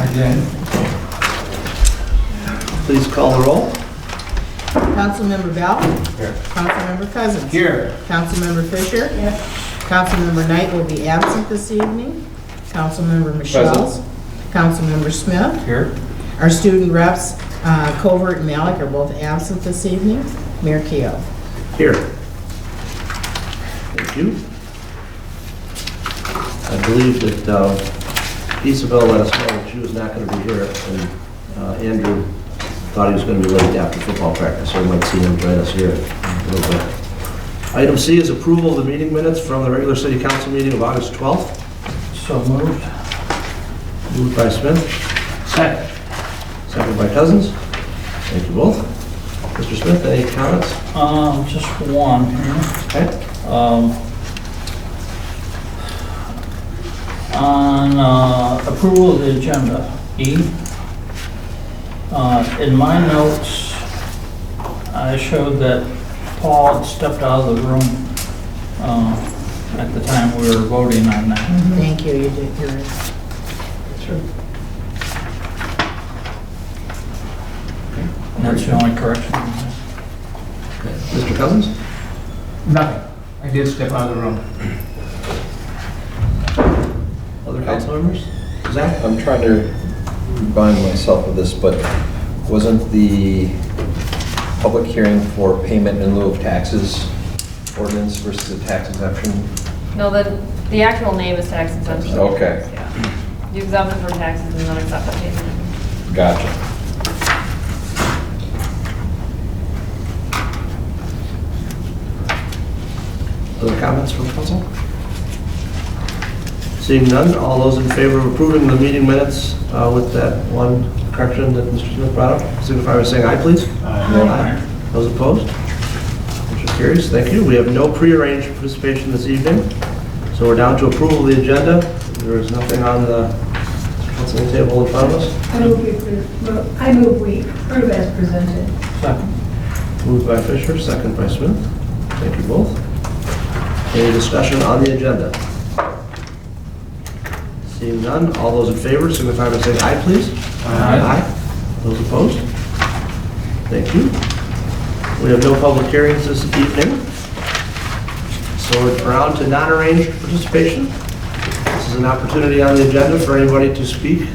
Again. Please call the roll. Councilmember Bell? Here. Councilmember Cousins? Here. Councilmember Fisher? Yes. Councilmember Knight will be absent this evening. Councilmember Michelle? Councilmember Smith? Here. Our student reps, Covert and Malik, are both absent this evening. Mayor Keough. Here. Thank you. I believe that Isabel let us know that she was not going to be here, and Andrew thought he was going to be late after football practice, so we might see him join us here in a little bit. Item C is approval of the meeting minutes from the regular city council meeting of August 12th. So moved. Moved by Smith, Second. second by Cousins. Thank you both. Mr. Smith, any comments? Just one. Okay. On approval of the agenda, E, in my notes, I showed that Paul had stepped out of the room at the time we were voting on that. Thank you, you did, you're right. Sure. And that's the only correction. Mr. Cousins? Nothing. I did step out of the room. Other council members? Zach? I'm trying to remind myself of this, but wasn't the public hearing for payment in lieu of taxes ordinance versus a tax exemption? No, the actual name is tax exemption. Okay. Yeah. You exempt it from taxes and then accept the payment. Gotcha. Other comments from council? Seeing none, all those in favor of approving the meeting minutes with that one correction that Mr. Smith brought up, signify by saying aye, please. Aye. Those opposed? Motion carries. Thank you. We have no prearranged participation this evening, so we're down to approval of the agenda. There is nothing on the council table in front of us. I move we approve as presented. Second. Moved by Fisher, second by Smith. Thank you both. Any discussion on the agenda? Seeing none, all those in favor signify by saying aye, please. Aye. Those opposed? Thank you. We have no public hearings this evening, so we're down to non-arranged participation. This is an opportunity on the agenda for anybody to speak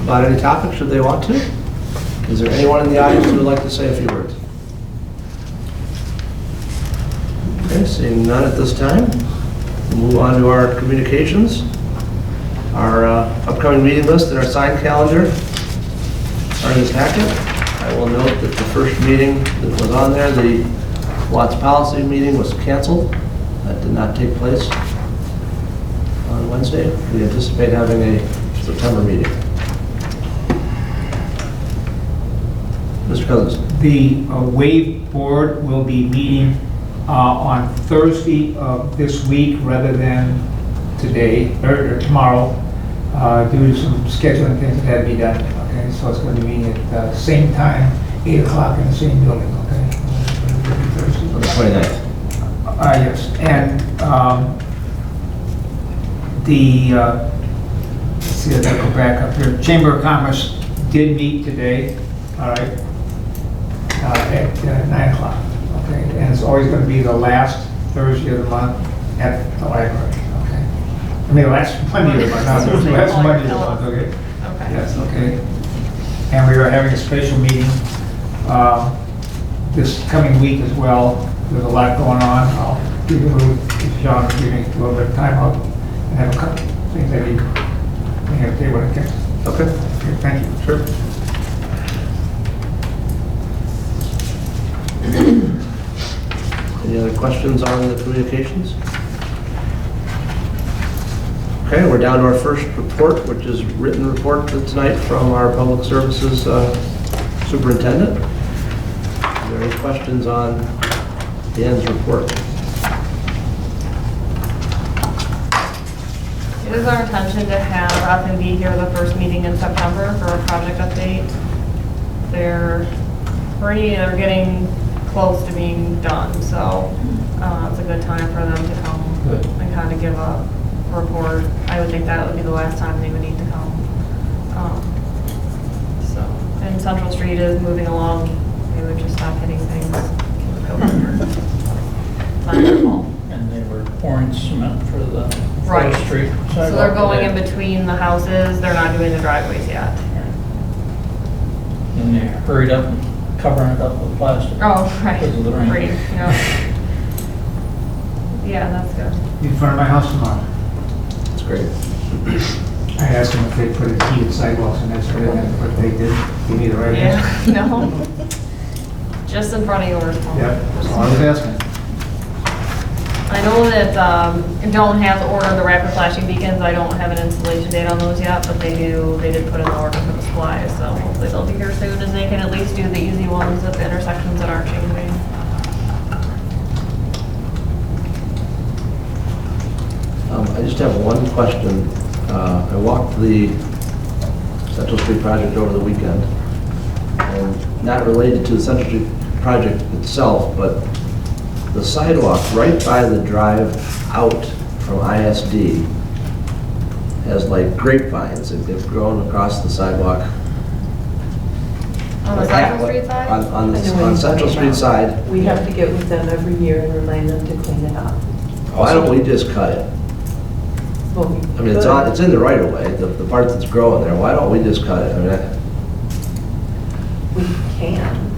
about any topic, should they want to. Is there anyone in the audience who would like to say a few words? Okay, seeing none at this time, we'll move on to our communications. Our upcoming meeting list and our signed calendar are in this packet. I will note that the first meeting that was on there, the Watts policy meeting, was canceled. That did not take place on Wednesday. We anticipate having a September meeting. Mr. Cousins. The WAVE board will be meeting on Thursday of this week rather than today or tomorrow due to some scheduling things that had to be done. Okay, so it's going to be meeting at the same time, 8 o'clock in the same building. Okay, Thursday. On the 29th. Yes, and let's see, I'll go back up here. Chamber of Commerce did meet today, all right, at 9 o'clock, okay? And it's always going to be the last Thursday of the month at the library, okay? I mean, the last Monday of the month, not the last Monday of the month, okay? Okay. Yes, okay. And we are having a special meeting this coming week as well. There's a lot going on. I'll give you a little, if John will give me a little bit of time out and have a couple things that you may have to say when it gets. Okay. Okay, thank you. Sure. Any other questions on the communications? Okay, we're down to our first report, which is written report tonight from our public services superintendent. Are there any questions on Dan's report? It is our intention to have F&B here the first meeting in September for a project update. They're getting close to being done, so it's a good time for them to come Good. and kind of give a report. I would think that would be the last time they would need to come. So, and Central Street is moving along. They would just stop hitting things. Go quicker. Not their fault. And they were pouring cement for the Right. First Street sidewalk. So they're going in today. between the houses. They're not doing the driveways yet. And they hurried up and covering it up with plastic. Oh, right. Because of the rain. Great, yeah. Yeah, that's good. In front of my house tomorrow. That's great. I asked them if they put in heated sidewalks and that sort of thing, but they didn't give me the right answer. Yeah, no. Just in front of yours, Paul. Yep, that's all I was asking. I know that Doan has ordered the rapid flashing beacons. I don't have an installation date on those yet, but they did put in the order for the supplies, so hopefully they'll be here soon, and they can at least do the easy ones at the intersections that aren't changing. I just have one question. I walked the Central Street project over the weekend, and not related to the Central Street project itself, but the sidewalk right by the drive out from ISD has like grapevines that have grown across the sidewalk. On the Central Street side? On Central Street side. We have to get with them every year and remind them to clean it up. Why don't we just cut it? Well, we I mean, could. it's in the right of way, the part that's growing there. Why don't we just cut it? I We can.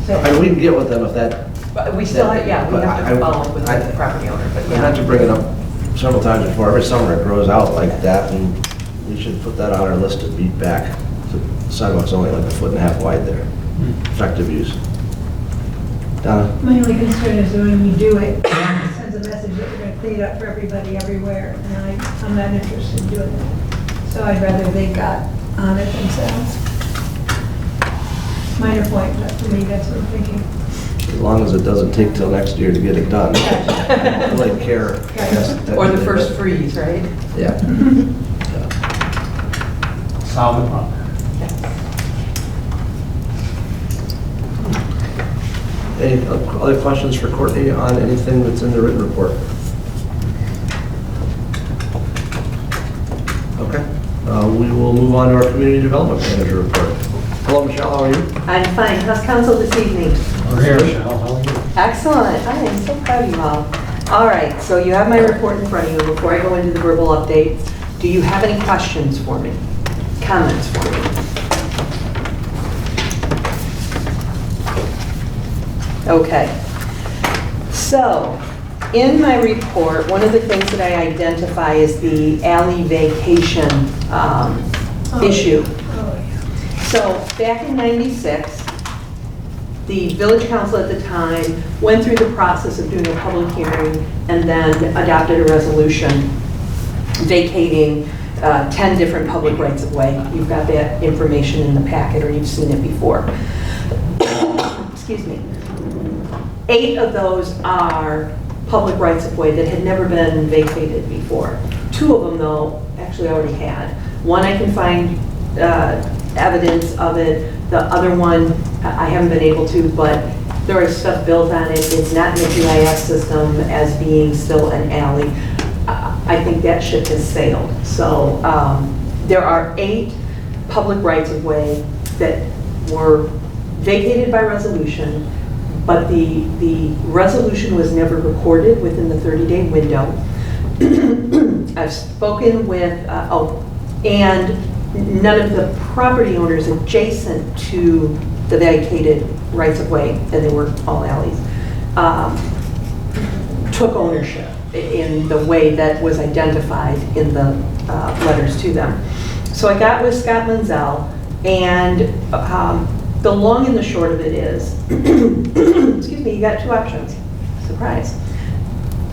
mean, we can get with them if that, But we still, yeah, we have to follow up with the property owner, but I meant to yeah. bring it up several times before. Every summer it grows out like that, and we should put that on our list to beat back. The sidewalk's only like 1.5 feet wide there. Effective use. Donna? My only concern is when you do it, it sends a message that we're gonna clean it up for everybody everywhere, and I'm not interested in doing that. So I'd rather they got on it themselves. Minor point, but for me, that's what I'm thinking. As long as it doesn't take till next year to get it done. I don't really care. Or the first freeze, right? Yeah. Solve the problem. Any other questions for Courtney on anything that's in the written report? Okay. We will move on to our community development manager report. Hello, Michelle, how are you? I'm fine. How's council this evening? We're here, Michelle, how are you? Excellent. I am so proud of you all. All right, so you have my report in front of you. Before I go into the verbal updates, do you have any questions for me? Comments for me? Okay. So, in my report, one of the things that I identify is the alley vacation issue. Oh, yeah. So, back in '96, the village council at the time went through the process of doing a public hearing and then adopted a resolution vacating 10 different public rights-of-way. You've got that information in the packet, or you've seen it before. Excuse me. 8 of those are public rights-of-way that had never been vacated before. 2 of them, though, actually already had. One, I can find evidence of it. The other one, I haven't been able to, but there is stuff built on it. It's not in the GIS system as being still an alley. I think that ship has sailed. So there are 8 public rights-of-way that were vacated by resolution, but the resolution was never recorded within the 30-day window. I've spoken with, and none of the property owners adjacent to the vacated rights-of-way, and they were all alleys, took ownership in the way that was identified in the letters to them. So I got with Scott Menzel, and the long and the short of it is, excuse me, you got 2 options. Surprise.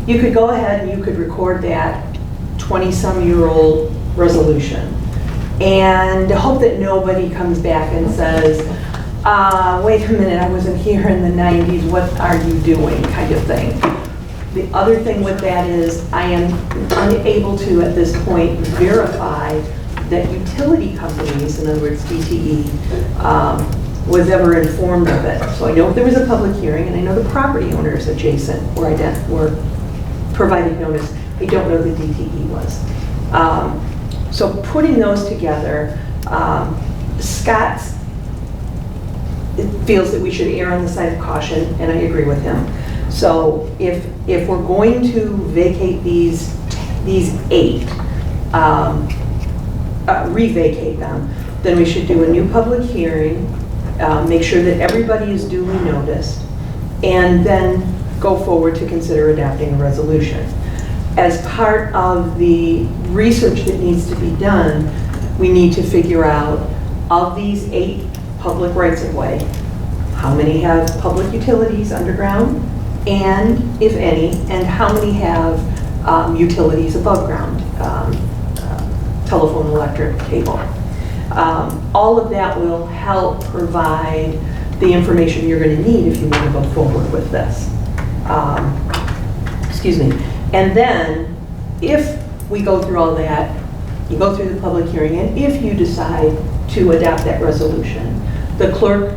You could go ahead and you could record that 20-some-year-old resolution and hope that nobody comes back and says, wait a minute, I wasn't here in the 90s, what are you doing, kind of thing. The other thing with that is I am unable to, at this point, verify that utility companies, in other words, DTE, was ever informed of it. So I know there was a public hearing, and I know the property owners adjacent were provided notice. I don't know the DTE was. So putting those together, Scott feels that we should err on the side of caution, and I agree with him. So if we're going to vacate these 8, re-vacate them, then we should do a new public hearing, make sure that everybody is duly noticed, and then go forward to consider adopting a resolution. As part of the research that needs to be done, we need to figure out, of these 8 public rights-of-way, how many have public utilities underground, and if any, and how many have utilities above ground, telephone, electric, cable. All of that will help provide the information you're going to need if you want to go forward with this. Excuse me. And then, if we go through all that, you go through the public hearing, and if you decide to adopt that resolution, the clerk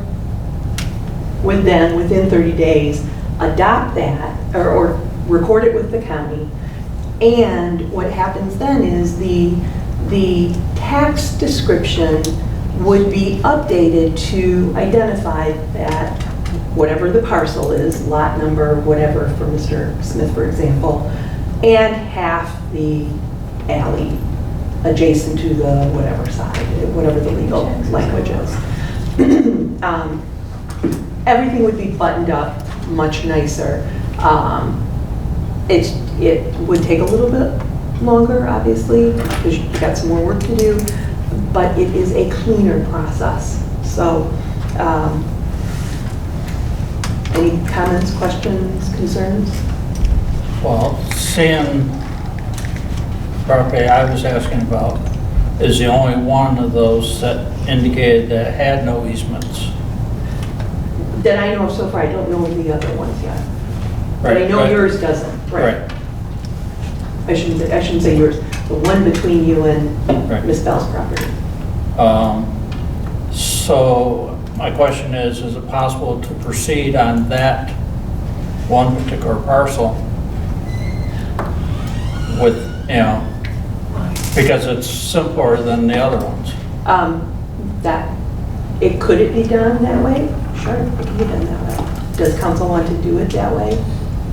would then, within 30 days, adopt that, or record it with the county. And what happens then is the tax description would be updated to identify that whatever the parcel is, lot number, whatever for Mr. Smith, for example, and half the alley adjacent to the whatever side, whatever the legal language is. Everything would be buttoned up much nicer. It would take a little bit longer, obviously, because you've got some more work to do, but it is a cleaner process. So, any comments, questions, concerns? Well, seeing property I was asking about is the only one of those that indicated that had no easements. That I know of so far. I don't know the other ones yet. But I know Right. yours doesn't. Right. I shouldn't say yours. The one between you and Right. Miss Bell's property. So my question is it possible to proceed on that one particular parcel with, because it's simpler than the other ones? Could it be done that way? Sure, it can be done that way. Does council want to do it that way?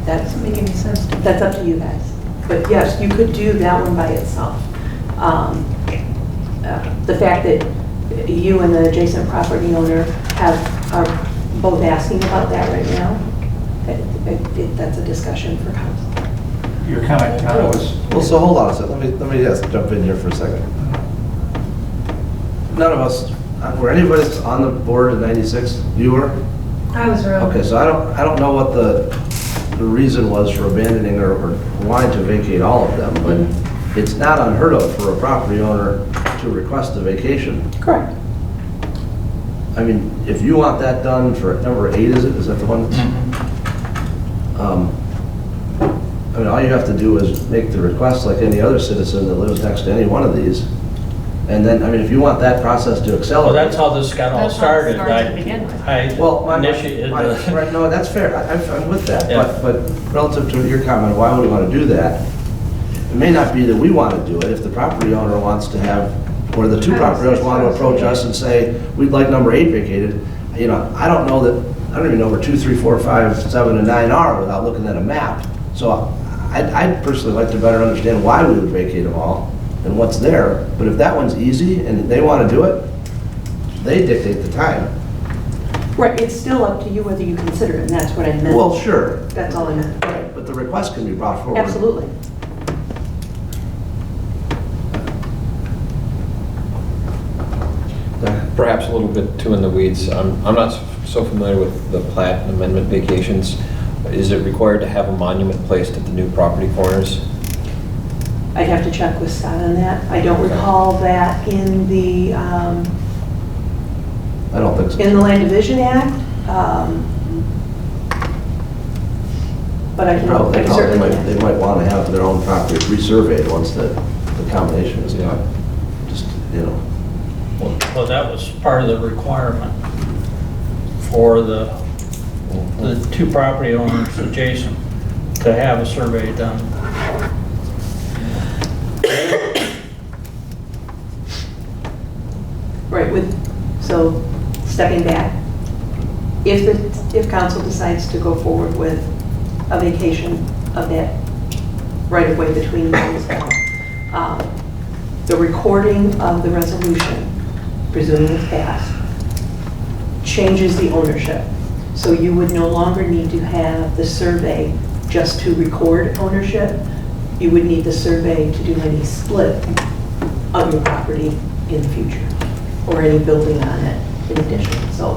Doesn't make any sense. That's up to you guys. But yes, you could do that one by itself. The fact that you and the adjacent property owner are both asking about that right now, that's a discussion for council. Your comment, John, was? Well, so hold on a second, let me just jump in here for a second. None of us, were anybody on the board in 96? You were? I was wrong. Okay, so I don't know what the reason was for abandoning or wanting to vacate all of them, but it's not unheard of for a property owner to request a vacation. Correct. I mean, if you want that done for number 8, is that the one? I mean, all you have to do is make the request like any other citizen that lives next to any one of these. And then, I mean, if you want that process to accelerate. Well, that's how this got all That's how it started. started to begin with. Initiated. Right, no, that's fair, I'm with that, Yeah. but relative to your comment, why would we want to do that? It may not be that we want to do it, if the property owner wants to have, or the 2 property owners want to approach us and say, we'd like number 8 vacated, I don't know that, I don't even know where 2, 3, 4, 5, 7, and 9 are without looking at a map. So I'd personally like to better understand why we would vacate them all and what's there, but if that one's easy and they want to do it, they dictate the time. Right, it's still up to you whether you consider it, and that's what I meant. Well, sure, That's all I meant. right, but the request can be brought forward. Absolutely. Perhaps a little bit too in the weeds. I'm not so familiar with the plat amendment vacations. Is it required to have a monument placed at the new property corners? I'd have to check with Scott on that. I don't Okay. recall that in the I don't think so. in the Land Division Act, but I can certainly. They might want to have their own property resurveyed once the combination is done. Just, Well, that was part of the requirement. for the two property owners adjacent to have a survey done. Right, so stepping back, if council decides to go forward with a vacation of that right-of-way between those, the recording of the resolution, presuming it's passed, changes the ownership. So you would no longer need to have the survey just to record ownership. You would need the survey to do any split of your property in the future, or any building on it in addition, so.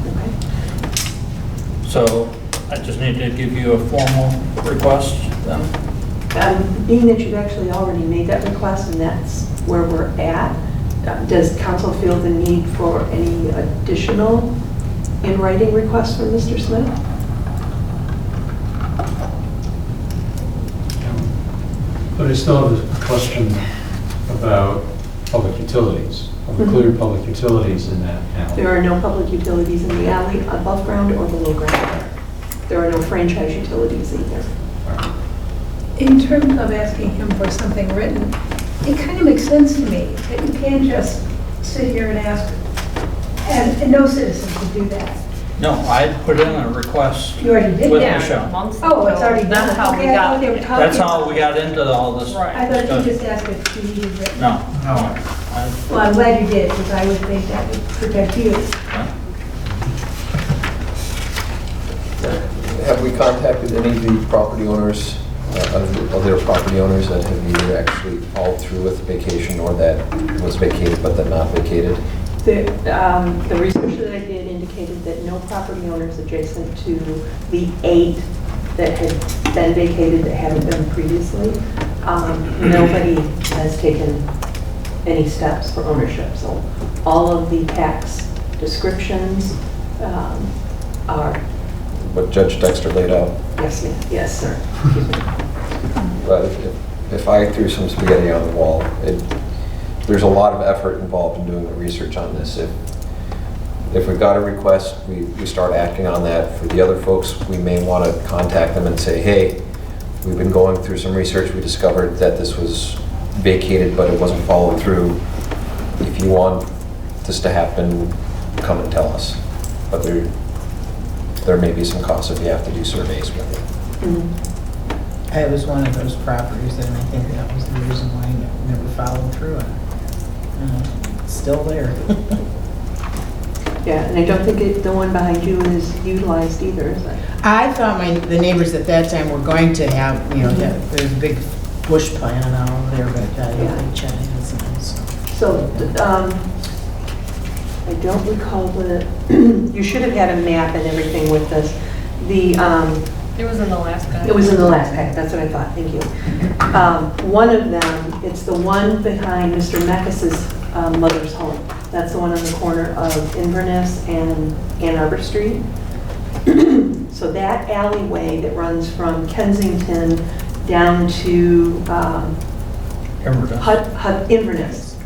Okay. So I just need to give you a formal request then? Being that you've actually already made that request and that's where we're at, does council feel the need for any additional in writing requests from Mr. Smith? But I still have a question about public utilities. Have included public utilities in that alley. There are no public utilities in the alley, above ground or below ground. There are no franchise utilities either. In terms of asking him for something written, it kind of makes sense to me that you can't just sit here and ask, and no citizen can do that. No, I put in a request You already did with that? Michelle. Months Oh, it's ago. already done. That's how we Okay, I got thought they were it. talking That's how about- we got into all this. Right. I thought you discussion. just asked if you needed written. No. No. Well, I'm glad you did, because I would think that would protect you. Have we contacted any of the property owners, other property owners that have either actually followed through with vacation or that was vacated but then not vacated? The research that I did indicated that no property owners adjacent to the 8 that had been vacated that haven't been previously, nobody has taken any steps for ownership. So all of the tax descriptions are, What Judge Dexter laid out? yes, ma'am, yes, sir. But if I threw some spaghetti on the wall, there's a lot of effort involved in doing the research on this. If we got a request, we start acting on that. For the other folks, we may want to contact them and say, hey, we've been going through some research. We discovered that this was vacated, but it wasn't followed through. If you want this to happen, come and tell us. But there may be some costs if you have to do surveys with it. Mhm. It was one of those properties, and I think that was the reason why I never followed through on it. It's still there. Yeah, and I don't think the one behind you is utilized either, is it? I thought the neighbors at that time were going to have, there's a big bush plant out over there, but Chad hasn't, so. So, I don't recall you should have had a map and everything with this. It was in the last guy. It was in the last pack, that's what I thought, thank you. One of them, it's the one behind Mr. Meckes's mother's home. That's the one on the corner of Inverness and Ann Arbor Street. So that alleyway that runs from Kensington down to Inverness.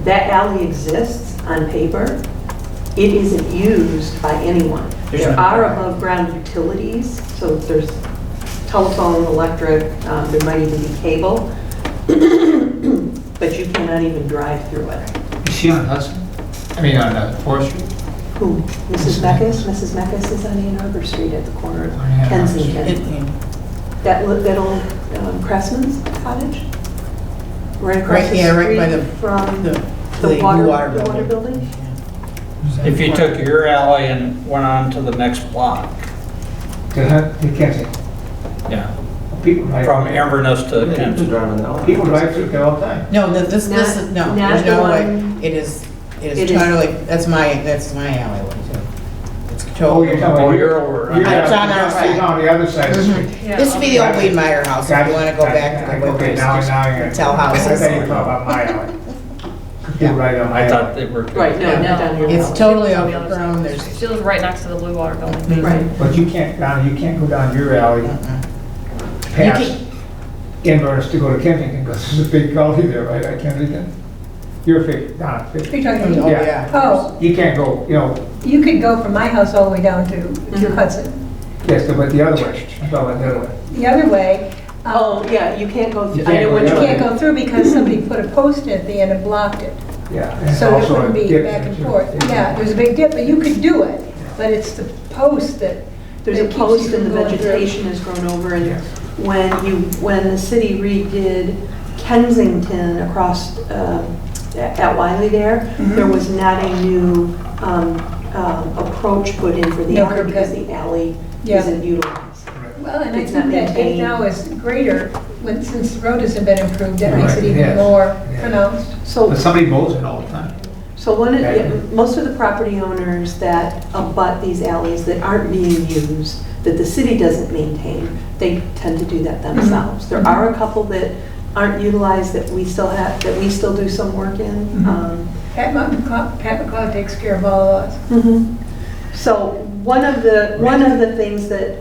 That alley exists on paper. It isn't used by anyone. There are above ground utilities, so there's telephone, electric, there might even be cable. But you cannot even drive through it. Is she on Hudson? I mean, on 4th Street? Who? Mrs. Meckes? Mrs. Meckes is on Ann Arbor Street at the corner of Ann Arbor Street. Kensington. That old Cressman's cottage? Right across the right by street from the the water building. building? If you took your alley and went on to the next block, To Kensington. yeah, People drive. from Inverness to You can Kensington. drive in the alley. People drive through there all the time. No, this Not- is, no, not there's the no way. one- It is It is- totally, that's my alleyway too. It's Oh, totally. you're talking Oh, about. you're over. You're It's on our on side. the other side of the street. Yeah, This would be the old okay. Weedmeyer house, if you want to go back to the Okay, Whitbread, now just you're. tell houses. I thought you were talking about my alley. People right on my I alley. thought they were. Right, no, not down here. It's totally On the other overgrown, side. there's. She lives right next to the Blue Water Building. Right. But you can't go down your alley past Inverness to go to Kensington, because there's a big gully there, right, at Kensington? You're 50, down at You're 50. talking Oh, about, yeah. oh, You can't go, you could go from my house all the way down to Hudson. yes, but the other way, I'm talking about the other way. The other way, Oh, yeah, you can't go You through, I can't know go which the you other way. can't go through because somebody put a post at the end and blocked it. Yeah. and So it also wouldn't a be dip back and too. forth. Yeah, there's a big dip, but you could do it. But it's the post that, There's a that keeps post you and the from going through. vegetation has grown over, and Yeah. when the city redid Kensington across, at Wiley there Mhm. was not a new approach put in for the No alley curb because cut. the alley Yeah. isn't utilized. Well, and I It's not think that dip maintained. now is greater, since the road hasn't been improved, that makes it Right, even yes. more Yeah. pronounced. So, But somebody mows it all the time. so one of, Okay. yeah, most of the property owners that abut these alleys that aren't being used, that the city doesn't maintain, they tend to do that themselves. There are a couple that aren't utilized that we still have, that we still do some work in. Pat McCall takes care of all of us. So one of the things that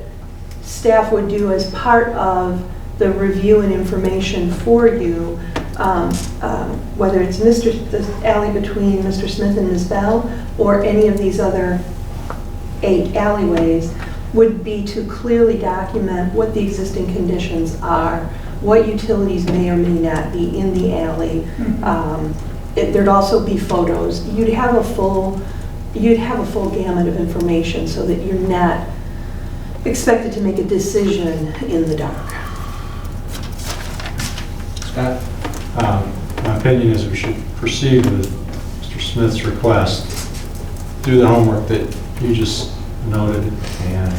staff would do as part of the review and information for you, whether it's the alley between Mr. Smith and Ms. Bell, or any of these other 8 alleyways, would be to clearly document what the existing conditions are, what utilities may or may not be in the alley. There'd also be photos. You'd have a full gamut of information so that you're not expected to make a decision in the dark. Scott? My opinion is we should proceed with Mr. Smith's request, do the homework that you just noted, and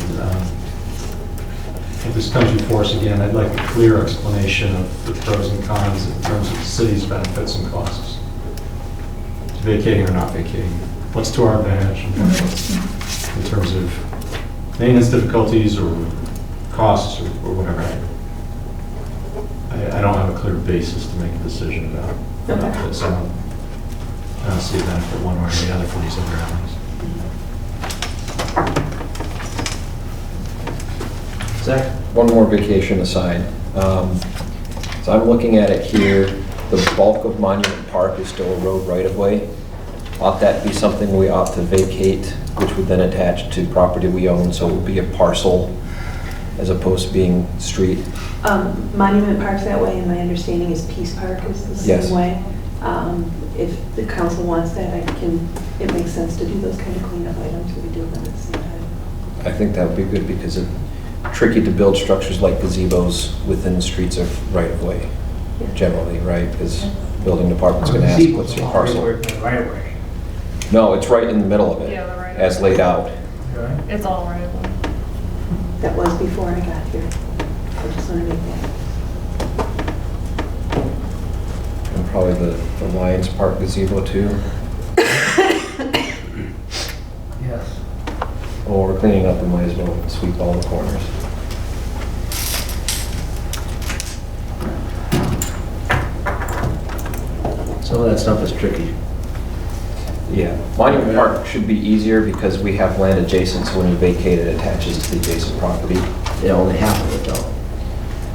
if this comes before us again, I'd like a clear explanation of the pros and cons in terms of the city's benefits and costs. Vacating or not vacating, what's to our advantage and what's in terms of maintenance difficulties or costs or whatever. I don't have a clear basis to make a decision about this. I don't see a benefit one way or the other for these other alleys. Zach? One more vacation aside. So I'm looking at it here, the bulk of Monument Park is still a road right-of-way. Ought that be something we ought to vacate, which would then attach to property we own, so it would be a parcel as opposed to being street? Monument Park's that way, and my understanding is Peace Park is the Yes. same way. If the council wants that, it makes sense to do those kind of cleanup items, we do them at the same time. I think that would be good because it's tricky to build structures like gazebos within the streets of right-of-way, Yeah. generally, right? Because building department's The gonna ask, gazebo's what's your all parcel? right away. No, it's right in the middle of it, Yeah, the right. as laid out. Right? It's all right. That was before I got here. I just want to make that. And probably the Lions Park gazebo too. Yes. Well, we're cleaning up, we might as well sweep all the corners. Some of that stuff is tricky. Yeah, Monument Park should be easier because we have land adjacent, so when you vacate it, attaches to the adjacent property. Yeah, only half of it though.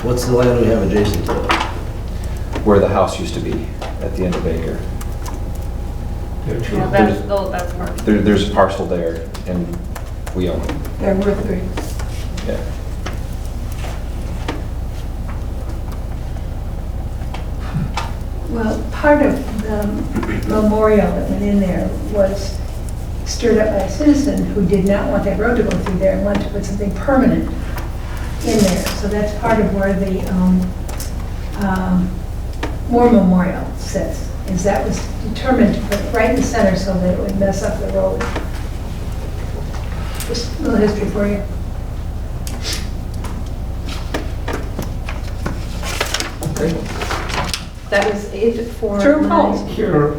What's the land we have adjacent to it? Where the house used to be, at the end of Baker. Yeah, that's part. There's a parcel there, and we own it. They're worth 3. Yeah. Well, part of the memorial that went in there was stirred up by a citizen who did not want that road to go through there and wanted to put something permanent in there. So that's part of where the War Memorial sits, is that was determined to put it right in the center so that it would mess up the road. Just a little history for you. That was it for. True my- calls. Sure.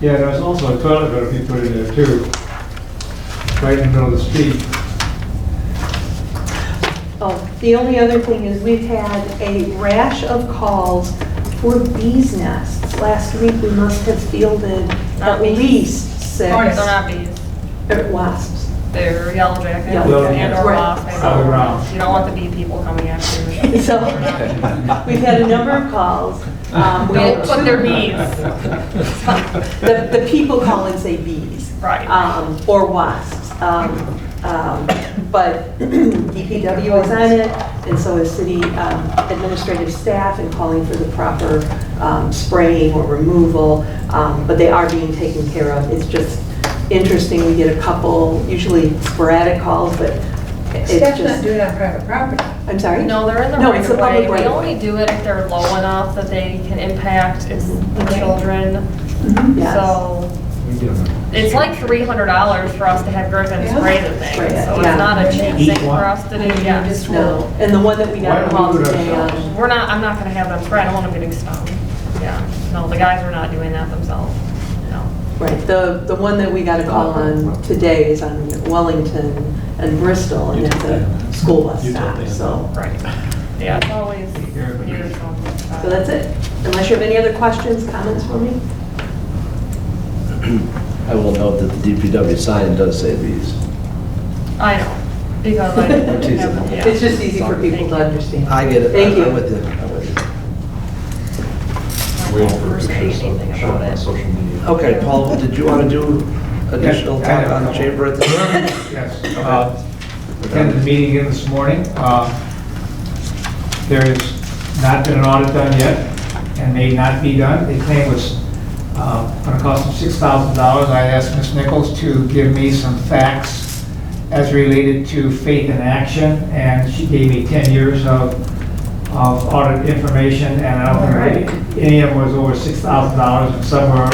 Yeah, there's also a toilet going to be put in there too, right in the middle of the street. Oh, the only other thing is we've had a rash of calls for bees nests. Last week, we must have fielded Not at bees. least 6. Hornets. They're not bees. Wasps. They're yellow jacket Yellow and jackets. or Right. wasp. All around. You don't want the bee people coming after you. So we've had a number of calls. We had Don't put their bees. The people call it, say, bees. Right. Or wasps. But DPW is on it, and so is city administrative staff, and calling for the proper spraying or removal, but they are being taken care of. It's just interesting, we get a couple, usually sporadic calls, but it's Staff's just... not doing it on private property. I'm sorry? No, they're in the No, right it's of a public way. right We of way. only do it if they're low enough that they can impact the children. Yes. So it's like $300 for us to have Griffin Yeah. spray the thing. Spray it, So yeah. it's not a cheap Each thing one? for us to do, yes. No, and the one that we got Why a don't call we do it today ourselves? on... I'm not gonna have them spray, I don't want them getting stung. Yeah, no, the guys are not doing that themselves, no. Right, the one that we got a call on today is on Wellington and Bristol, and it's a school bus stop, so... Right. Yeah, it's always years from. So that's it. Unless you have any other questions, comments for me? I will note that the DPW sign does say bees. I know, because I I'm teasing. have, yeah. It's just easy for people to understand. I get it. Thank you. I'm with you. I'm with you. Waiting for Never say pictures anything of show about on it. social media. Okay, Paul, did you want to do additional Yeah, I talk have on a the couple. chamber at this time? Yes. Attended the meeting again this morning. There has not been an audit done yet, and may not be done. The claim was going to cost them $6,000. I asked Ms. Nichols to give me some facts as related to faith in action, and she gave me 10 years of audit information, and I don't think any of them was over $6,000, and some were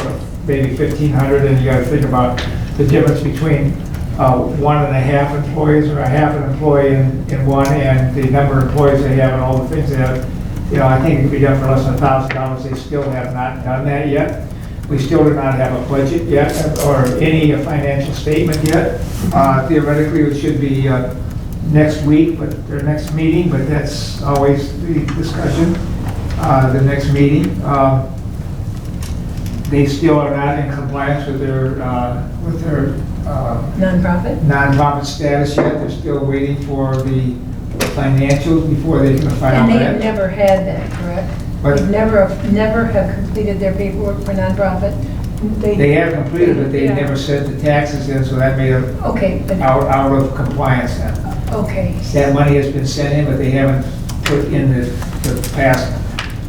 maybe $1,500, and you got to think about the difference between 1.5 employees or a half an employee in one, and the number of employees they have and all the things they have. You know, I think it could be done for less than $1,000. They still have not done that yet. We still do not have a budget yet, or any financial statement yet. Theoretically, it should be next week, but their next meeting, but that's always the discussion, the next meeting. They still are not in compliance with their Nonprofit? status yet. They're still waiting for the financials before they can file And they have that. never had that, correct? But They've never have completed their paperwork for nonprofit? they have completed, but they Yeah. never sent the taxes in, so that made them Okay, but, out of compliance then. okay. That money has been sent in, but they haven't put in the past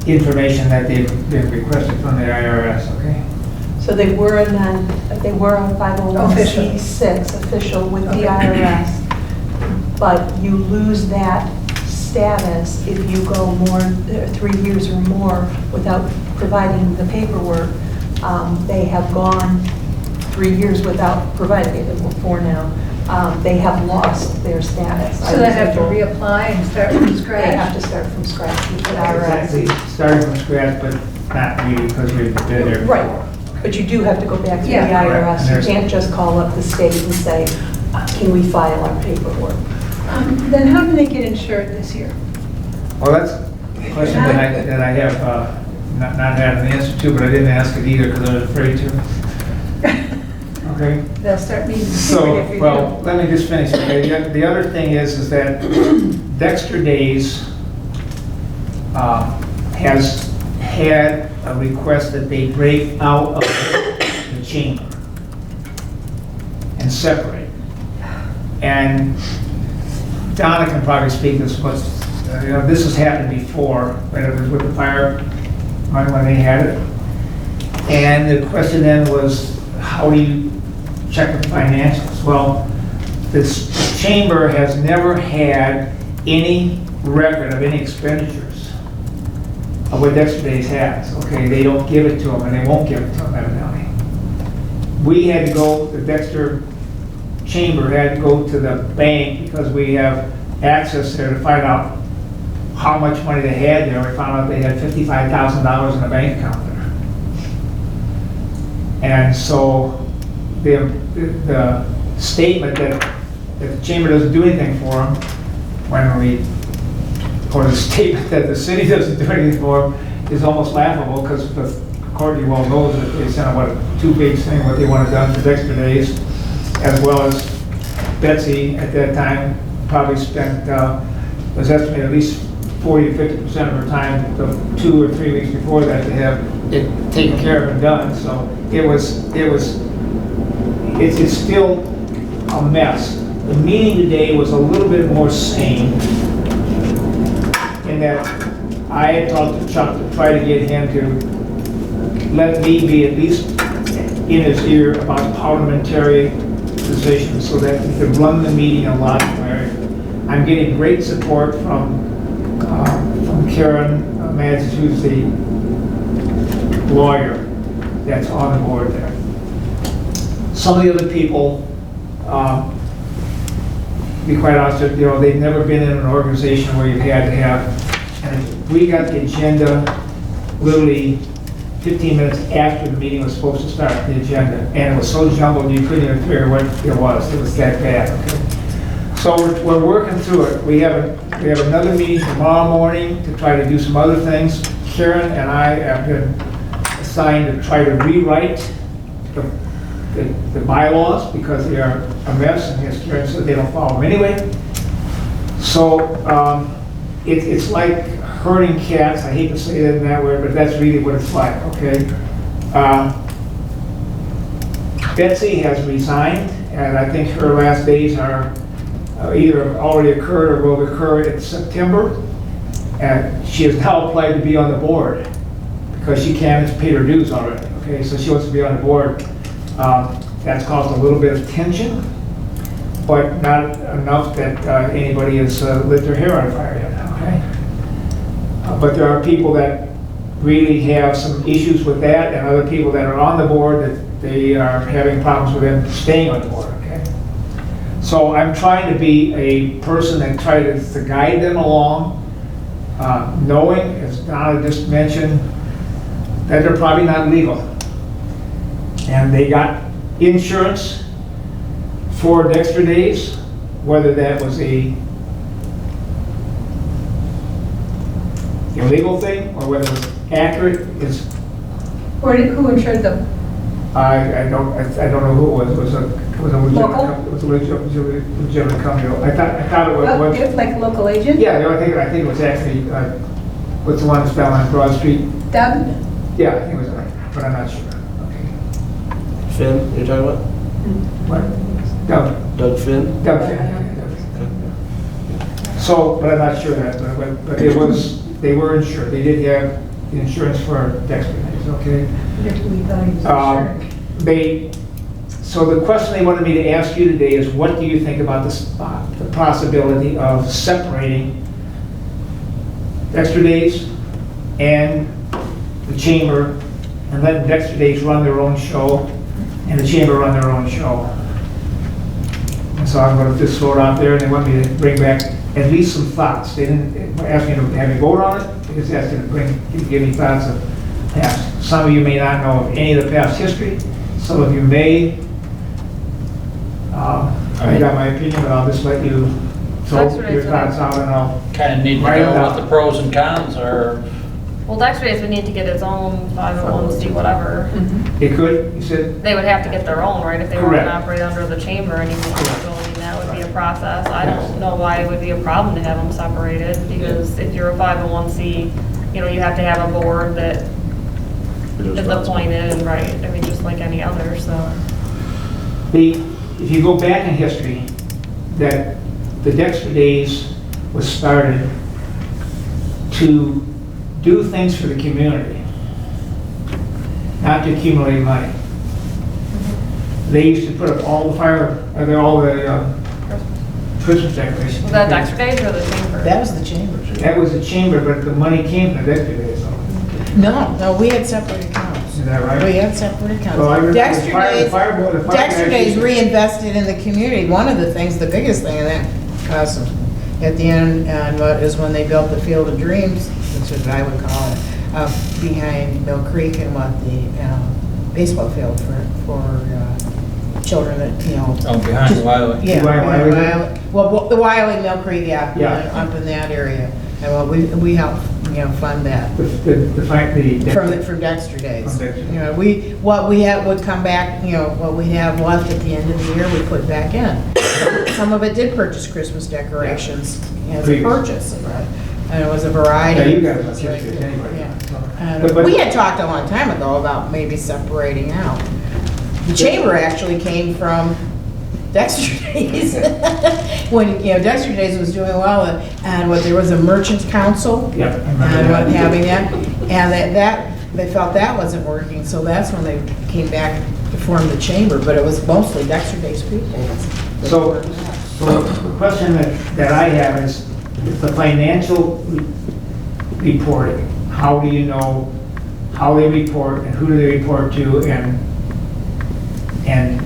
information that they've been requested from the IRS, okay? So they were a 501c6 official with the IRS, but you lose that status if you go more, 3 years or more without providing the paperwork. They have gone 3 years without providing it, well, 4 now. They have lost their status. So they have to reapply and start from scratch? They have to start from scratch with the Exactly, IRS. starting from scratch, but not really, because we've been there. Right, but you do have to go back to the Yeah. IRS. You Correct. can't just call up the state and say, can we file our paperwork? Then how do they get insured this year? Well, that's a question that I have not had an answer to, but I didn't ask it either because I was afraid to. Okay? They'll start needing to see So, if you do. well, let me just finish. Okay, the other thing is that Dexter Days has had a request that they break out of the chamber and separate. And Donna can probably speak to this, but this has happened before, when it was with the fire, when they had it. And the question then was, how do you check the financials? Well, this chamber has never had any record of any expenditures of what Dexter Days has. Okay, they don't give it to them, and they won't give it to them, evidently. We had to go, the Dexter Chamber had to go to the bank because we have access there to find out how much money they had there. We found out they had $55,000 in a bank account there. And so the statement that if the chamber doesn't do anything for them, or the statement that the city doesn't do anything for them is almost laughable, because Courtney well knows that they sent out two big things, what they wanted done for Dexter Days, as well as Betsy at that time probably spent, was estimated at least 40 to 50% of her time, the 2 or 3 weeks before that, to have it taken care of and done. So it's still a mess. The meeting today was a little bit more sane in that I had talked to Chuck to try to get him to let me be at least in his ear about parliamentary positions so that he could run the meeting a lot better. I'm getting great support from Karen Madsen, who's the lawyer that's on the board there. Some of the other people, to be quite honest, they've never been in an organization where you've had to have, and we got the agenda literally 15 minutes after the meeting was supposed to start, the agenda, and it was so jumbled you couldn't even figure what it was. It was that bad. Okay? So we're working through it. We have another meeting tomorrow morning to try to do some other things. Karen and I have been assigned to try to rewrite the bylaws because they are a mess, and as Karen said, they don't follow them anyway. So it's like herding cats. I hate to say that in that word, but that's really what it's like, okay? Betsy has resigned, and I think her last days are either already occurred or will occur in September. And she has now applied to be on the board because she can't pay her dues already, okay? So she wants to be on the board. That's caused a little bit of tension, but not enough that anybody has lit their hair on fire yet, okay? But there are people that really have some issues with that, and other people that are on the board that they are having problems with them staying on the board, okay? So I'm trying to be a person that tries to guide them along, knowing, as Donna just mentioned, that they're probably not legal. And they got insurance for Dexter Days, whether that was a illegal thing or whether it was accurate is. Who insured them? I don't know who it was. It was a legitimate company. I thought it was. It's like a local agent? Yeah, I think it was actually what's the one that's down on Broad Street? Doug? Yeah, I think it was, but I'm not sure. Finn, you're talking about? What? Doug. Doug Finn? Doug Finn. So, but I'm not sure that, but it was, they were insured. They did have the insurance for Dexter Days, okay? So the question they wanted me to ask you today is, what do you think about the possibility of separating Dexter Days and the Chamber and letting Dexter Days run their own show and the Chamber run their own show? And so I'm going to just throw it out there, and they want me to bring back at least some thoughts. They didn't ask me to have me vote on it. They just asked me to give me thoughts of past. Some of you may not know of any of the past history. Some of you may. I got my opinion, but I'll just let you throw your thoughts out, and I'll Kind of need to write them know down. what the pros and cons are. Well, Dexter Days would need to get its own 501c whatever. It could, you said? They would have to get their own, right, if they were Correct. to operate under the chamber anymore. So, I mean, that would be a process. I don't know why it would be a problem to have them separated, because if you're a 501c, you have to have a board that is appointed, and right, I mean, just like any other, so. If you go back in history, that the Dexter Days was started to do things for the community, not to accumulate money. They used to put up all the Christmas decorations. Was that Dexter Days or the chamber? That was the chamber. That was the chamber, but the money came from the Dexter Days. So. No, we had separate accounts. Is that right? We had separate Well, I accounts. remember Dexter the fire Dexter guys Days used to- reinvested in the community. One of the things, the biggest thing in that cost at the end is when they built the Field of Dreams, which is what I would call it, behind Mill Creek, and what the baseball field for children that, Oh, behind the Wiley. Yeah, Behind Wiley? well, the Wiley Mill Creek, yeah, Yeah. up in that area. And well, we helped, fund that. From Dexter Days. From Dexter. What we had would come back, what we have left at the end of the year, we put back in. Some of it did purchase Christmas decorations as a Previous. purchase, And it was a variety. Yeah, you of- guys must have it anyway. Yeah. But- And we had talked a long time ago about maybe separating out. The chamber actually came from Dexter Days. When, Dexter Days was doing well, and what, there was a merchants council. Yep, I remember And that. what, having that, and that, they felt that wasn't working, so that's when they came back to form the chamber, but it was mostly Dexter Days people. that So- formed that. So the question that I have is, the financial reporting, how do you know how they report and who do they report to and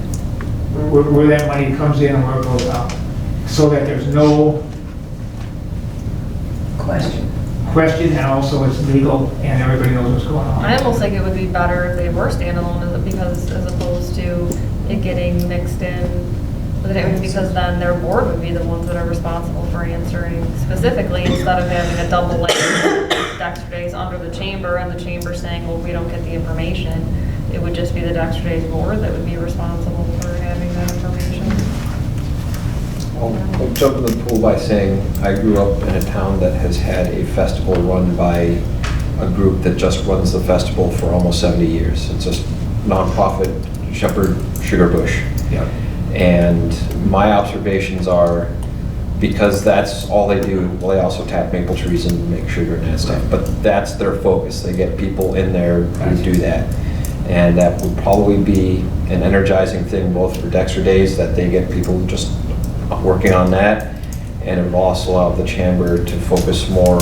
where that money comes in and where it goes out? So that there's no Question. question and also it's legal and everybody knows what's going on. I almost think it would be better if they were standalone because as opposed to it getting mixed in with it, because then their board would be the ones that are responsible for answering specifically instead of having a double layer Dexter Days under the chamber and the chamber saying, well, we don't get the information. It would just be the Dexter Days board that would be responsible for having that information. I'll jump in the pool by saying I grew up in a town that has had a festival run by a group that just runs the festival for almost 70 years. It's a nonprofit, Shepherd Sugar Bush. Yep. And my observations are, because that's all they do, well, they also tap maple trees and make sugar and that stuff, but that's their focus. They get people in there who do that. And that would probably be an energizing thing both for Dexter Days, that they get people just working on that, and it would also allow the chamber to focus more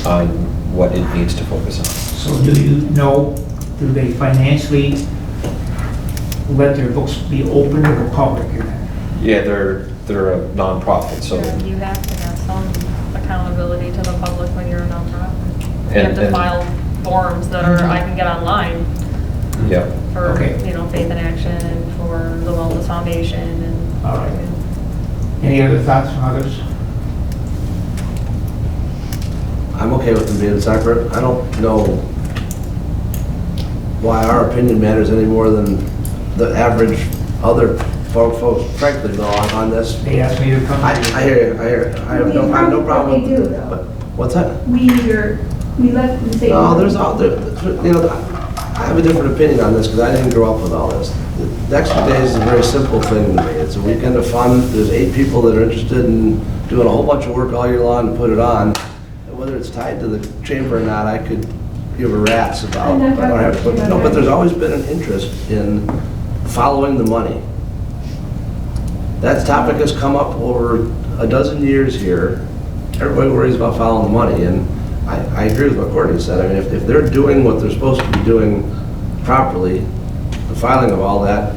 on what it needs to focus on. So do they financially let their books be open to the public? Yeah, they're a nonprofit, so. Yeah, you have to have some accountability to the public when you're a nonprofit. You have to And- file forms that are, I can get online Yeah. for, Okay. Faith in Action and for the Wellness Foundation and. All right. Any other thoughts from others? I'm okay with them being separate. I don't know why our opinion matters any more than the average other folks, frankly, though, on this. They asked me to come. I hear you. I have no problem. We do, though. But what's that? We let them say. No, there's all, I have a different opinion on this because I didn't grow up with all this. Dexter Days is a very simple thing to me. It's a weekend of fun. There's 8 people that are interested in doing a whole bunch of work all year long to put it on. And whether it's tied to the chamber or not, I could give a rat's about. I'm not I don't have to put- talking No, about but there's that. always been an interest in following the money. That topic has come up over a dozen years here. Everybody worries about following the money, and I agree with what Courtney said. I mean, if they're doing what they're supposed to be doing properly, the filing of all that,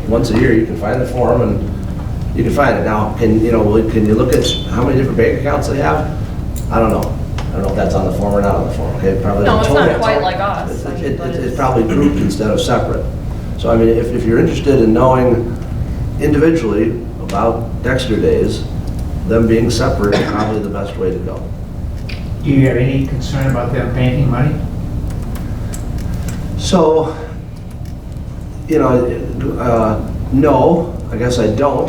once a year, you can find the form and you can find it. Now, can you look at how many different bank accounts they have? I don't know. I don't know if that's on the form or not on the form, okay? Probably No, it's not totally- quite like us. I mean, but It's probably grouped instead of separate. So, I mean, if you're interested in knowing individually about Dexter Days, them being separate is probably the best way to go. Do you have any concern about them banking money? So, no, I guess I don't.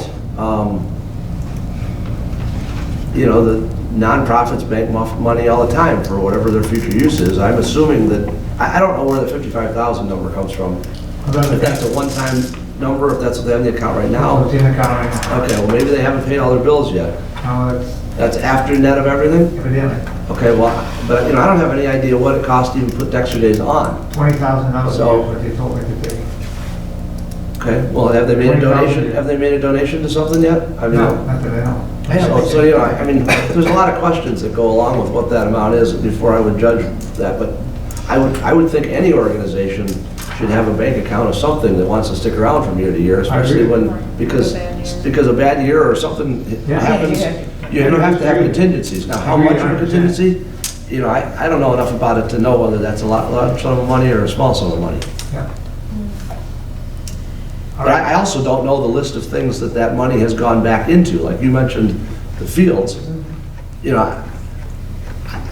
The nonprofits bank money all the time for whatever their future use is. I'm assuming that, I don't know where the 55,000 number comes from. If that's a one-time number, if that's what they have in the account right now. It's in the account right now. Okay, well, maybe they haven't paid all their bills yet. No, that's That's after net of everything? evidently Okay, well, but, I don't have any idea what it costs to even put Dexter Days on. $20,000 So- is what they told me to pay. Okay, well, have they made a 20,000. donation, have they made a donation to something yet? I mean, No, not that I know. So, I mean, there's a lot of questions that go along with what that amount is before I would judge that, but I would think any organization should have a bank account of something that wants to stick around from year to year, especially agree. when, because a bad year or something Yeah. happens, you have to have contingencies. Now, how Agree, much of a 100%. contingency? I don't know enough about it to know whether that's a large sum of money or a small sum of money. Yeah. All But right. I also don't know the list of things that money has gone back into, like you mentioned, the fields.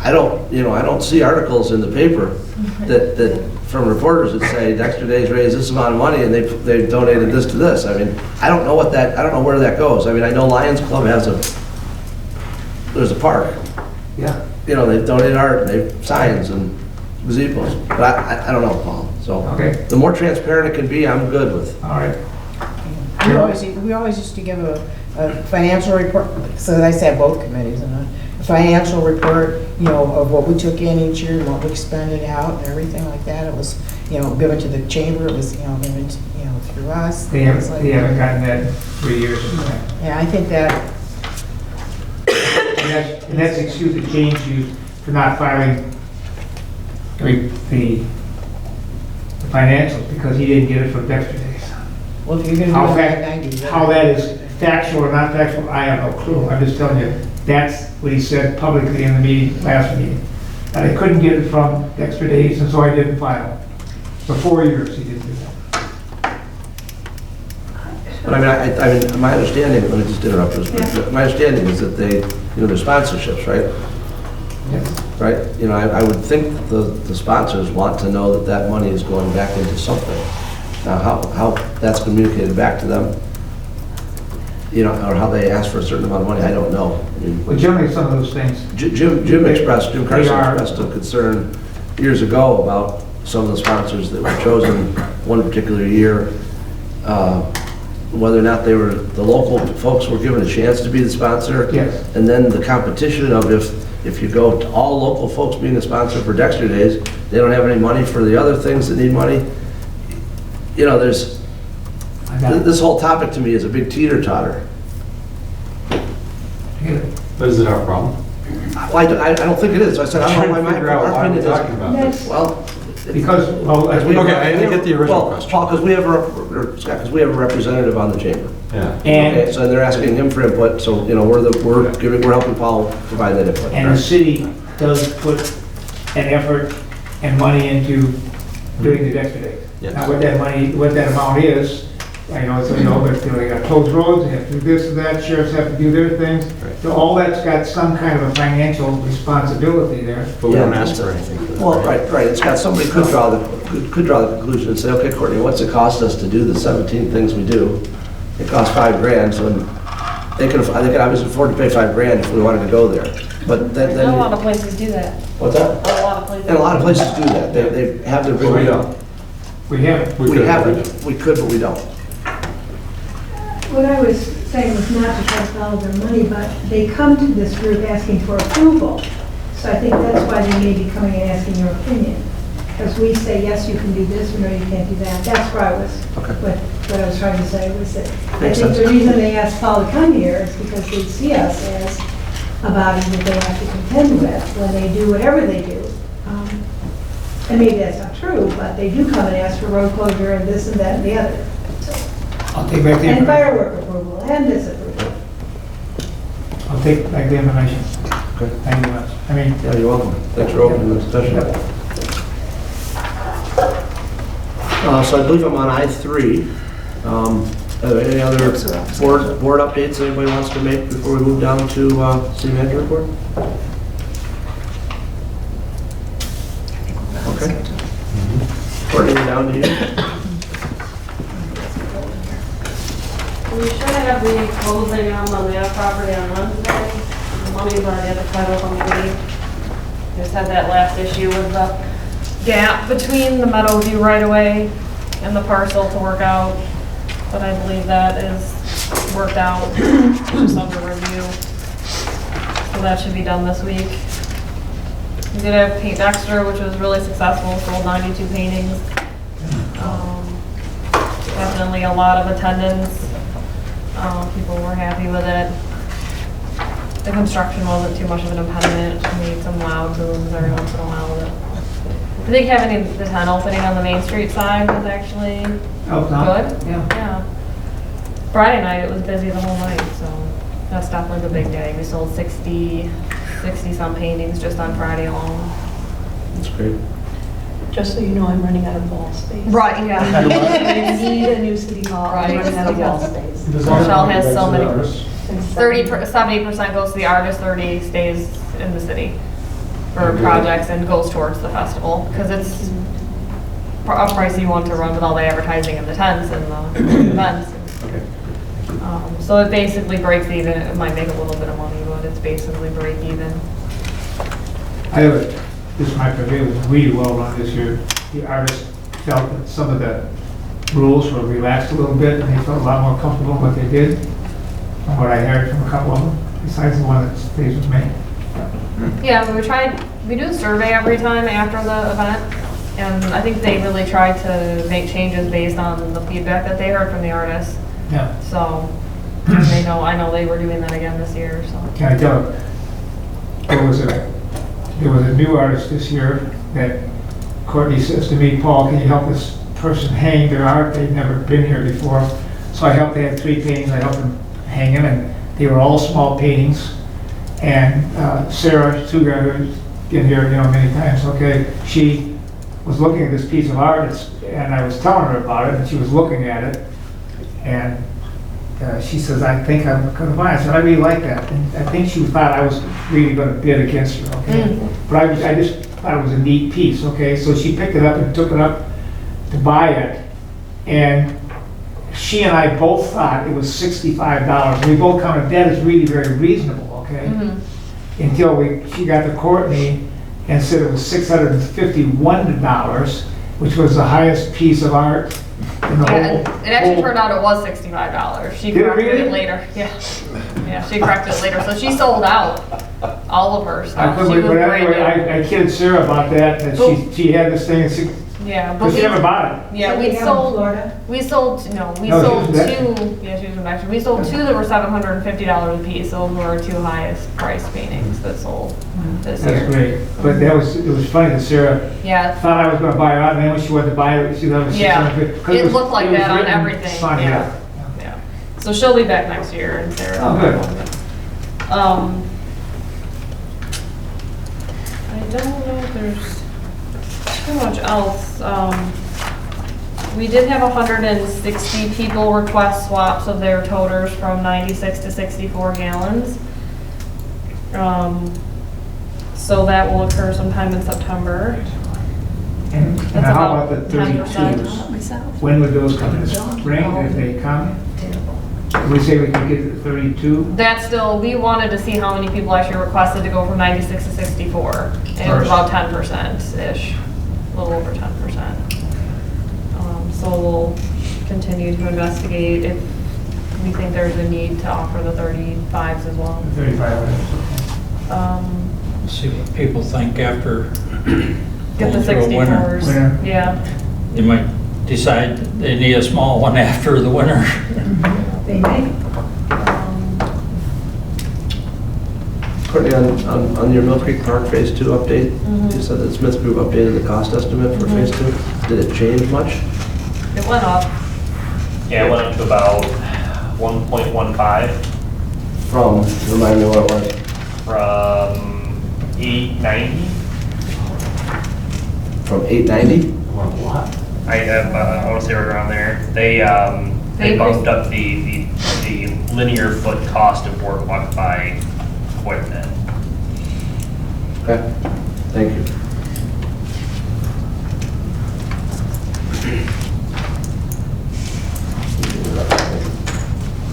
I don't see articles in the paper that from reporters that say Dexter Days raised this amount of money and they've donated this to this. I mean, I don't know where that goes. I mean, I know Lions Club there's a park, Yeah. You know, they've donated art, they've signs and gazebos, but I don't know, Paul, so. Okay. The more transparent it can be, I'm good with. All right. We always used to give a financial report, so that I sat both committees, and a financial report, you know, of what we took in each year, and what we expended out, and everything like that. It was, you know, given to the chamber, it was, you know, given, you know, through us. They It was haven't, like- they haven't gotten that in 3 years. Yeah, I think that, And that's the excuse that James used for not filing the financials, because he didn't get it from Dexter Days. well, if you're gonna How do it fact- in the 90s. How that is factual or not factual, I have no clue. I'm just telling you, that's what he said publicly in the meeting, last meeting. That I couldn't get it from Dexter Days, and so I didn't file. For 4 years, he didn't do that. But I mean, my understanding, let me just interrupt this, but my understanding is that they, you know, they're sponsorships, right? Yes. Right? You know, I would think the sponsors want to know that that money is going back into something. Now, how that's communicated back to them, you know, or how they ask for a certain amount of money, I don't know. I mean, Well, generally, some of those things, Jim They Carson are- expressed a concern years ago about some of the sponsors that were chosen one particular year, whether or not they were, the local folks were given a chance to be the sponsor. Yes. And then the competition of if you go to all local folks being a sponsor for Dexter Days, they don't have any money for the other things that need money. You know, there's, I got it. this whole topic to me is a big teeter-totter. But is it our problem? Well, I don't think it is. I said, I don't know why Figure out our why we're opinion talking is. about this. Well. Because, well, as we, Okay, I didn't get the original Well, question. Paul, because we have or Scott, because we have a representative on the chamber. Yeah. Okay, and, so they're asking him for input, so, you know, we're helping Paul provide that input. and the city does put an effort and money into doing the Dexter Days. Yes. Now, what that money, what that amount is, I know, so you know, but you know, they got closed roads, they have to do this and that, sheriffs have to do their things. Right. So all that's got some kind of a financial responsibility there. But we don't Yeah. ask for anything for that. Well, right, it's got, somebody could draw the conclusion and say, okay, Courtney, what's it cost us to do the 17 things we do? It costs $5,000, so they could obviously afford to pay $5,000 if we wanted to go there. But then, Not a lot of places do that. what's that? A lot of places. And a lot of places do that, they have their. But we don't. We haven't. We could, haven't, we could, but we don't. What I was saying was not to try to follow their money, but they come to this group asking for approval. So I think that's why they may be coming and asking your opinion. Because we say, yes, you can do this, or no, you can't do that. That's where I was, Okay. what I was trying to say was that I Makes think sense. the reason they asked Paul to come here is because they see us as a body that they have to contend with when they do whatever they do. And maybe that's not true, but they do come and ask for road closure and this and that and the other. So, I'll take back the and information. firework approval and this approval. I'll take back the information. Okay. Thank you much. I mean, Yeah, you're welcome. Thanks for opening the discussion. So I believe I'm on I3. Are there any other board updates anybody wants to make before we move down to city manager report? Okay. Courtney, we're down to you. We should have the closing on the Leah property on Wednesday. The money's already at the title company. Just had that last issue with the gap between the Meadowview right-of-way and the parcel to work out. But I believe that is worked out, just under review. So that should be done this week. We did have Paint Dexter, which was really successful, sold 92 paintings. Definitely a lot of attendance. People were happy with it. The construction wasn't too much of an impediment. She made some loud booms every once in a while. I think having the tent opening on the Main Street side was actually helps out. good. Yeah. Yeah. Friday night, it was busy the whole night, so that's definitely the big day. We sold 60 some paintings just on Friday alone. That's great. Just so you know, I'm running out of wall space. Right, yeah. I need a new city hall, I'm running out of wall space. Michelle has so many. And 70% goes to the artist, 30 stays in the city for projects and goes towards the festival, because it's a pricey one to run with all the advertising and the tents and the events. Okay. So it basically breaks even. It might make a little bit of money, but it's basically break even. This is my opinion, it was really well run this year. The artists felt that some of the rules were relaxed a little bit, and they felt a lot more comfortable in what they did, from what I heard from a couple of them, besides the one that stays with me. Yeah, we do a survey every time after the event, and I think they really tried to make changes based on the feedback that they heard from the artists. Yeah. So, I know they were doing that again this year, so. Can I tell you, there was a new artist this year that Courtney says to me, Paul, can you help this person hang their art? They've never been here before. So I helped, they had 3 paintings, I helped them hang them, and they were all small paintings. And Sarah Sugar, who's been here, many times, okay, she was looking at this piece of art, and I was telling her about it, and she was looking at it, and she says, I think I'm going to buy it. I said, I really like that. And I think she thought I was really going to bid against her, okay? But I just thought it was a neat piece, okay? So she picked it up and took it up to buy it. And she and I both thought it was $65. We both counted that as really very reasonable, okay? Until she got to Courtney and said it was $651, which was the highest piece of art in the whole. It actually turned out it was $65. She Did it corrected really? it later. Yeah, she corrected it later. So she sold out all of her I stuff. couldn't She believe, was but brand anyway, new. I kidded Sarah about that she had this thing, Yeah, but because she never bought it. yeah, So we they have in sold. Florida? We sold No, she sold was in Mexico. 2. Yeah, she was in Mexico. We sold 2 that were $750 a piece. Those were our 2 highest price paintings that sold this year. That's great. But it was funny that Sarah Yeah, thought I was going to buy it out, and then when she went to buy it, she thought it was Yeah. $650. 'Cause It looked like it was that on written everything, funny, yeah. yeah. So she'll be back next year, and Sarah. Oh, good. I don't know if there's too much else. We did have 160 people request swaps of their toters from 96 to 64 gallons. So that will occur sometime in September. And That's how about about the 10%. 32s? When would those come in the spring, if they come? We say we could get to 32? That's still, we wanted to see how many people actually requested to go from 96 to 64. And it was First. about 10%-ish, a little over 10%. So we'll continue to investigate if we think there's a need to offer the 35s as well. 35 minutes. See what people think after Get the going through a winter. 64s. Winter. Yeah. They might decide they need a small one after the winter. They may. Courtney, on your Mill Creek Park Phase 2 update, you said that Smith Group updated the cost estimate for Phase 2. Did it change much? It went up. Yeah, it went up to about 1.15 From, remind me what it was. from 890. From 890? I have, I want to say right around there. They bumped up the linear foot cost of boardwalk by quite a bit. Okay, thank you.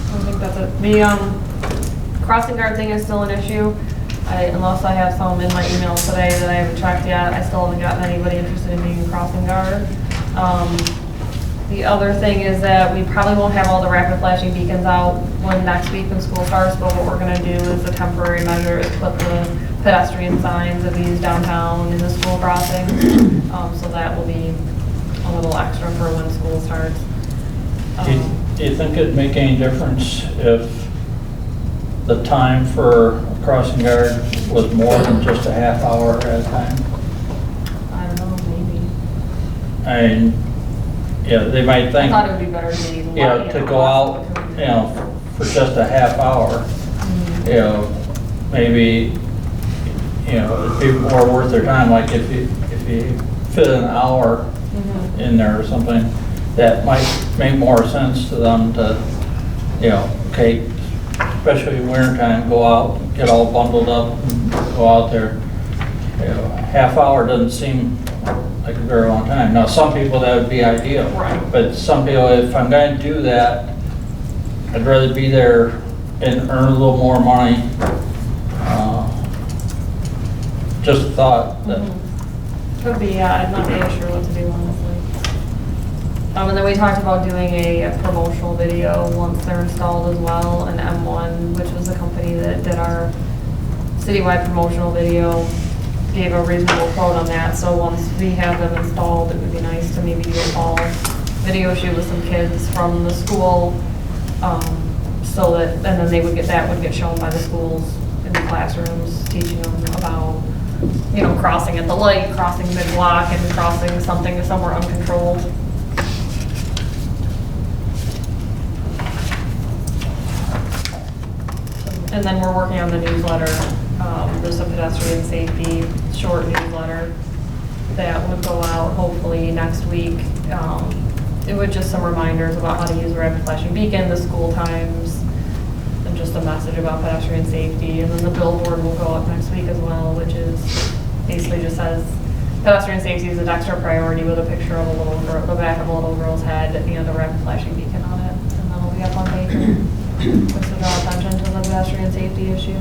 I think that's it. The crossing guard thing is still an issue. Unless I have some in my email today that I haven't checked yet, I still haven't gotten anybody interested in being a crossing guard. The other thing is that we probably won't have all the rapid flashing beacons out next week when school starts, but what we're gonna do is a temporary measure is put the pedestrian signs that we use downtown in the school crossing. So that will be a little extra for when school starts. Do you think it'd make any difference if the time for a crossing guard was more than just a half hour at a time? I don't know, maybe. I mean, yeah, they might I think, thought it would be better to be. to go out, for just a half hour, maybe, it'd be more worth their time, like if you fit an hour in there or something, that might make more sense to them to, okay, especially in winter time, go out, get all bundled up and go out there. Half hour doesn't seem like a very long time. Now, some people that would be ideal. Right. But some people, if I'm going to do that, I'd rather be there and earn a little more money just a thought that, Could be, yeah, I'm not really sure what to do, honestly. And then we talked about doing a promotional video once they're installed as well, and M1, which was the company that did our citywide promotional video, gave a reasonable quote on that, so once we have them installed, it would be nice to maybe do a fall video shoot with some kids from the school, so that, and then they would get, that would get shown by the schools in the classrooms, teaching them about, you know, crossing at the light, crossing mid-block, and crossing something somewhere uncontrolled. And then we're working on the newsletter. There's a pedestrian safety short newsletter that would go out hopefully next week. It would just some reminders about how to use a rapid flashing beacon, the school times, and just a message about pedestrian safety. And then the billboard will go up next week as well, which is basically just says pedestrian safety is a Dexter priority with a picture of a little girl, the back of a little girl's head, and a rapid flashing beacon on it. And that'll be up on paper. Just to draw attention to the pedestrian safety issue.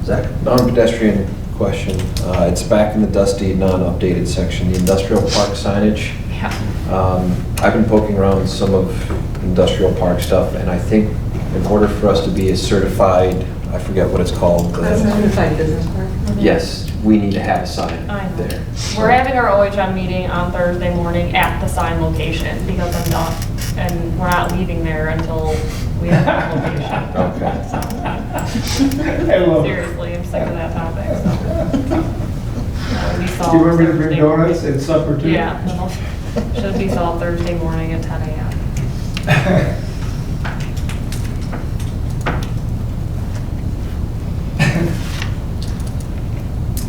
Zach? Non-pedestrian question. It's back in the dusty, non-updated section, the industrial park signage. Yeah. I've been poking around some of industrial park stuff, and I think in order for us to be a certified, I forget what it's called. Certified business park. Yes, we need to have a sign I know. there. We're having our OHM meeting on Thursday morning at the sign location because I'm not, and we're not leaving there until we have that location. Okay. So, I love it. seriously, I'm sick of that topic, so. That would be Do solved you remember to bring Thursday donuts morning. and supper too? Yeah, no. Should be solved Thursday morning at 10 a.m.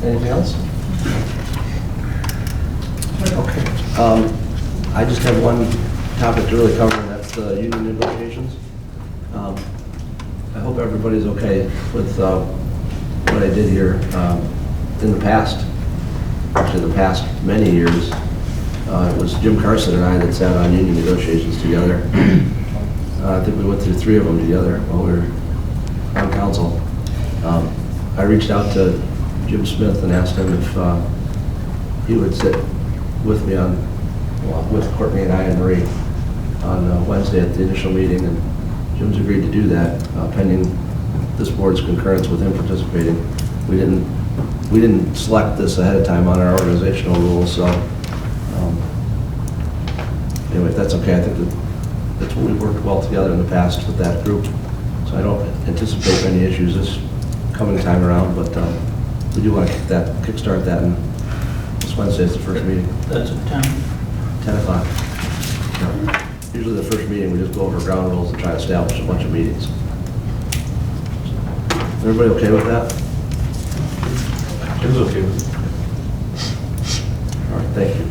Anything else? Okay. I just have one topic to really cover, and that's the union negotiations. I hope everybody's okay with what I did here. In the past, actually the past many years, it was Jim Carson and I that sat on union negotiations together. I think we went through 3 of them together while we were on council. I reached out to Jim Smith and asked him if he would sit with me on, well, with Courtney and I and Marie on Wednesday at the initial meeting, and Jim's agreed to do that, pending this board's concurrence with him participating. We didn't select this ahead of time on our organizational rules, so anyway, if that's okay. I think that's what we've worked well together in the past with that group, so I don't anticipate any issues this coming time around, but we do want to kickstart that, and this Wednesday is the first meeting. that's at 10. 10 o'clock. Usually the first meeting, we just go over ground rules and try to establish a bunch of meetings. Everybody okay with that? Jim's okay with it. All right, thank you.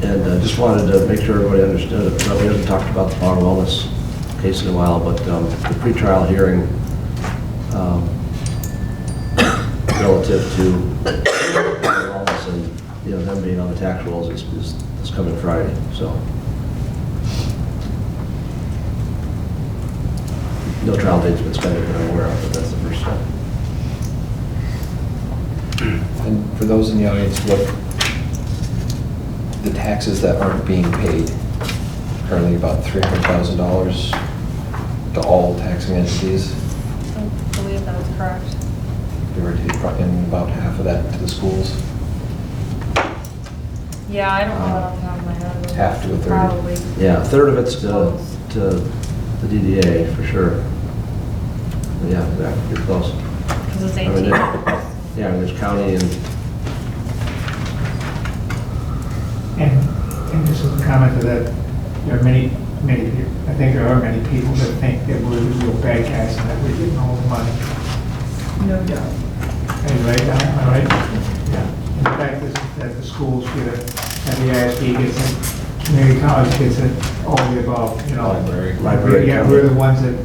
And just wanted to make sure everybody understood, we haven't talked about the power wellness case in a while, but the pretrial hearing relative to wellness and, them being on the tax rolls is coming Friday, so. No trial date's been set that I'm aware of, but that's the first step. And for those in the audience, what the taxes that aren't being paid, currently about $300,000 to all taxing entities, I believe that was correct. give or take, and about half of that to the schools. Yeah, I don't know that off the top of my head. Half to a third. Probably. Yeah, a third of it's to Close. the DDA, for sure. Yeah, exactly, you're close. Because it's I mean, 18. Yeah, there's county and, And just a comment to that, there are many, I think there are many people that think that we're real bad guys and that we're getting all the money. No doubt. Are you right, Don? Am I right? Yeah. And the fact is that the schools get it, and the ISD gets it, community college gets it, all the above, Library. Yeah, we're the ones that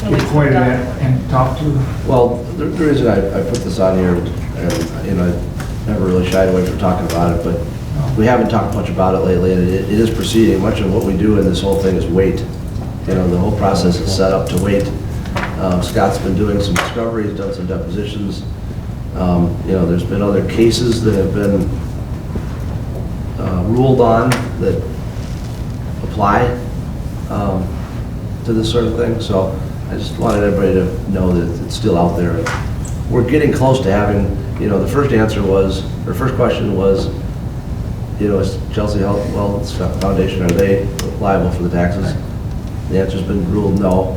get pointed at and talked to. well, the reason I put this on here, and I never really shied away from talking about it, but we haven't talked much about it lately, and it is proceeding. Much of what we do in this whole thing is wait. the whole process is set up to wait. Scott's been doing some discovery, he's done some depositions. There's been other cases that have been ruled on that apply to this sort of thing. So I just wanted everybody to know that it's still out there. We're getting close to having, the first question was, is Chelsea Health Wellness Foundation, are they liable for the taxes? The answer's been ruled no.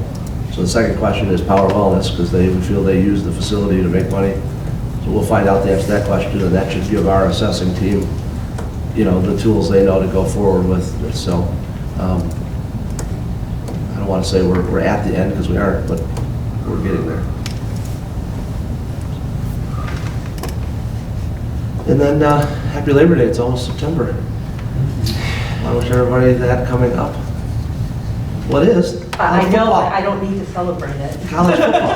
So the second question is Power Wellness, because they feel they use the facility to make money. So we'll find out the answer to that question, and that should give our assessing team, the tools they know to go forward with. So I don't want to say we're at the end, because we aren't, but we're getting there. And then happy Labor Day, it's almost September. I wish everybody that coming up. What is? I know, Football. I don't need to celebrate it. College football.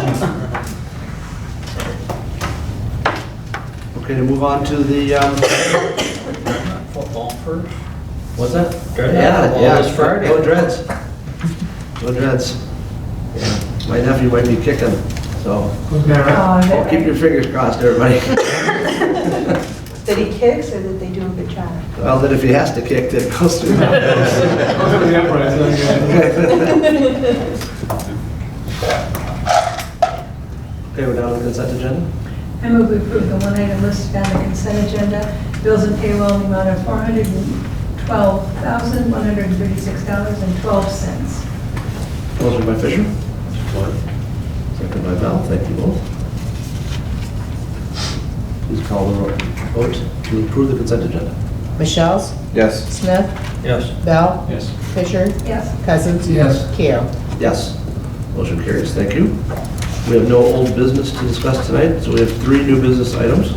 Okay, to move on to the, Football first. what's that? Football is Friday. Go Dreads. Go Dreads. Yeah, my nephew might be kicking, so Who's that? keep your fingers crossed, everybody. That he kicks or that they do a good job? Well, then if he has to kick, then it goes through. Okay, we're down to the consent agenda. I move we approve the one item listed on the consent agenda, bills and payroll in the amount of $412,136.12. Motion by Fisher. Second by Bell. Thank you both. Please call the vote to approve the consent agenda. Michelle's, Yes. Smith, Yes. Bell, Yes. Fisher, Yes. Cousins. Yes. Keo. Yes. Motion carries. Thank you. We have no old business to discuss tonight, so we have 3 new business items.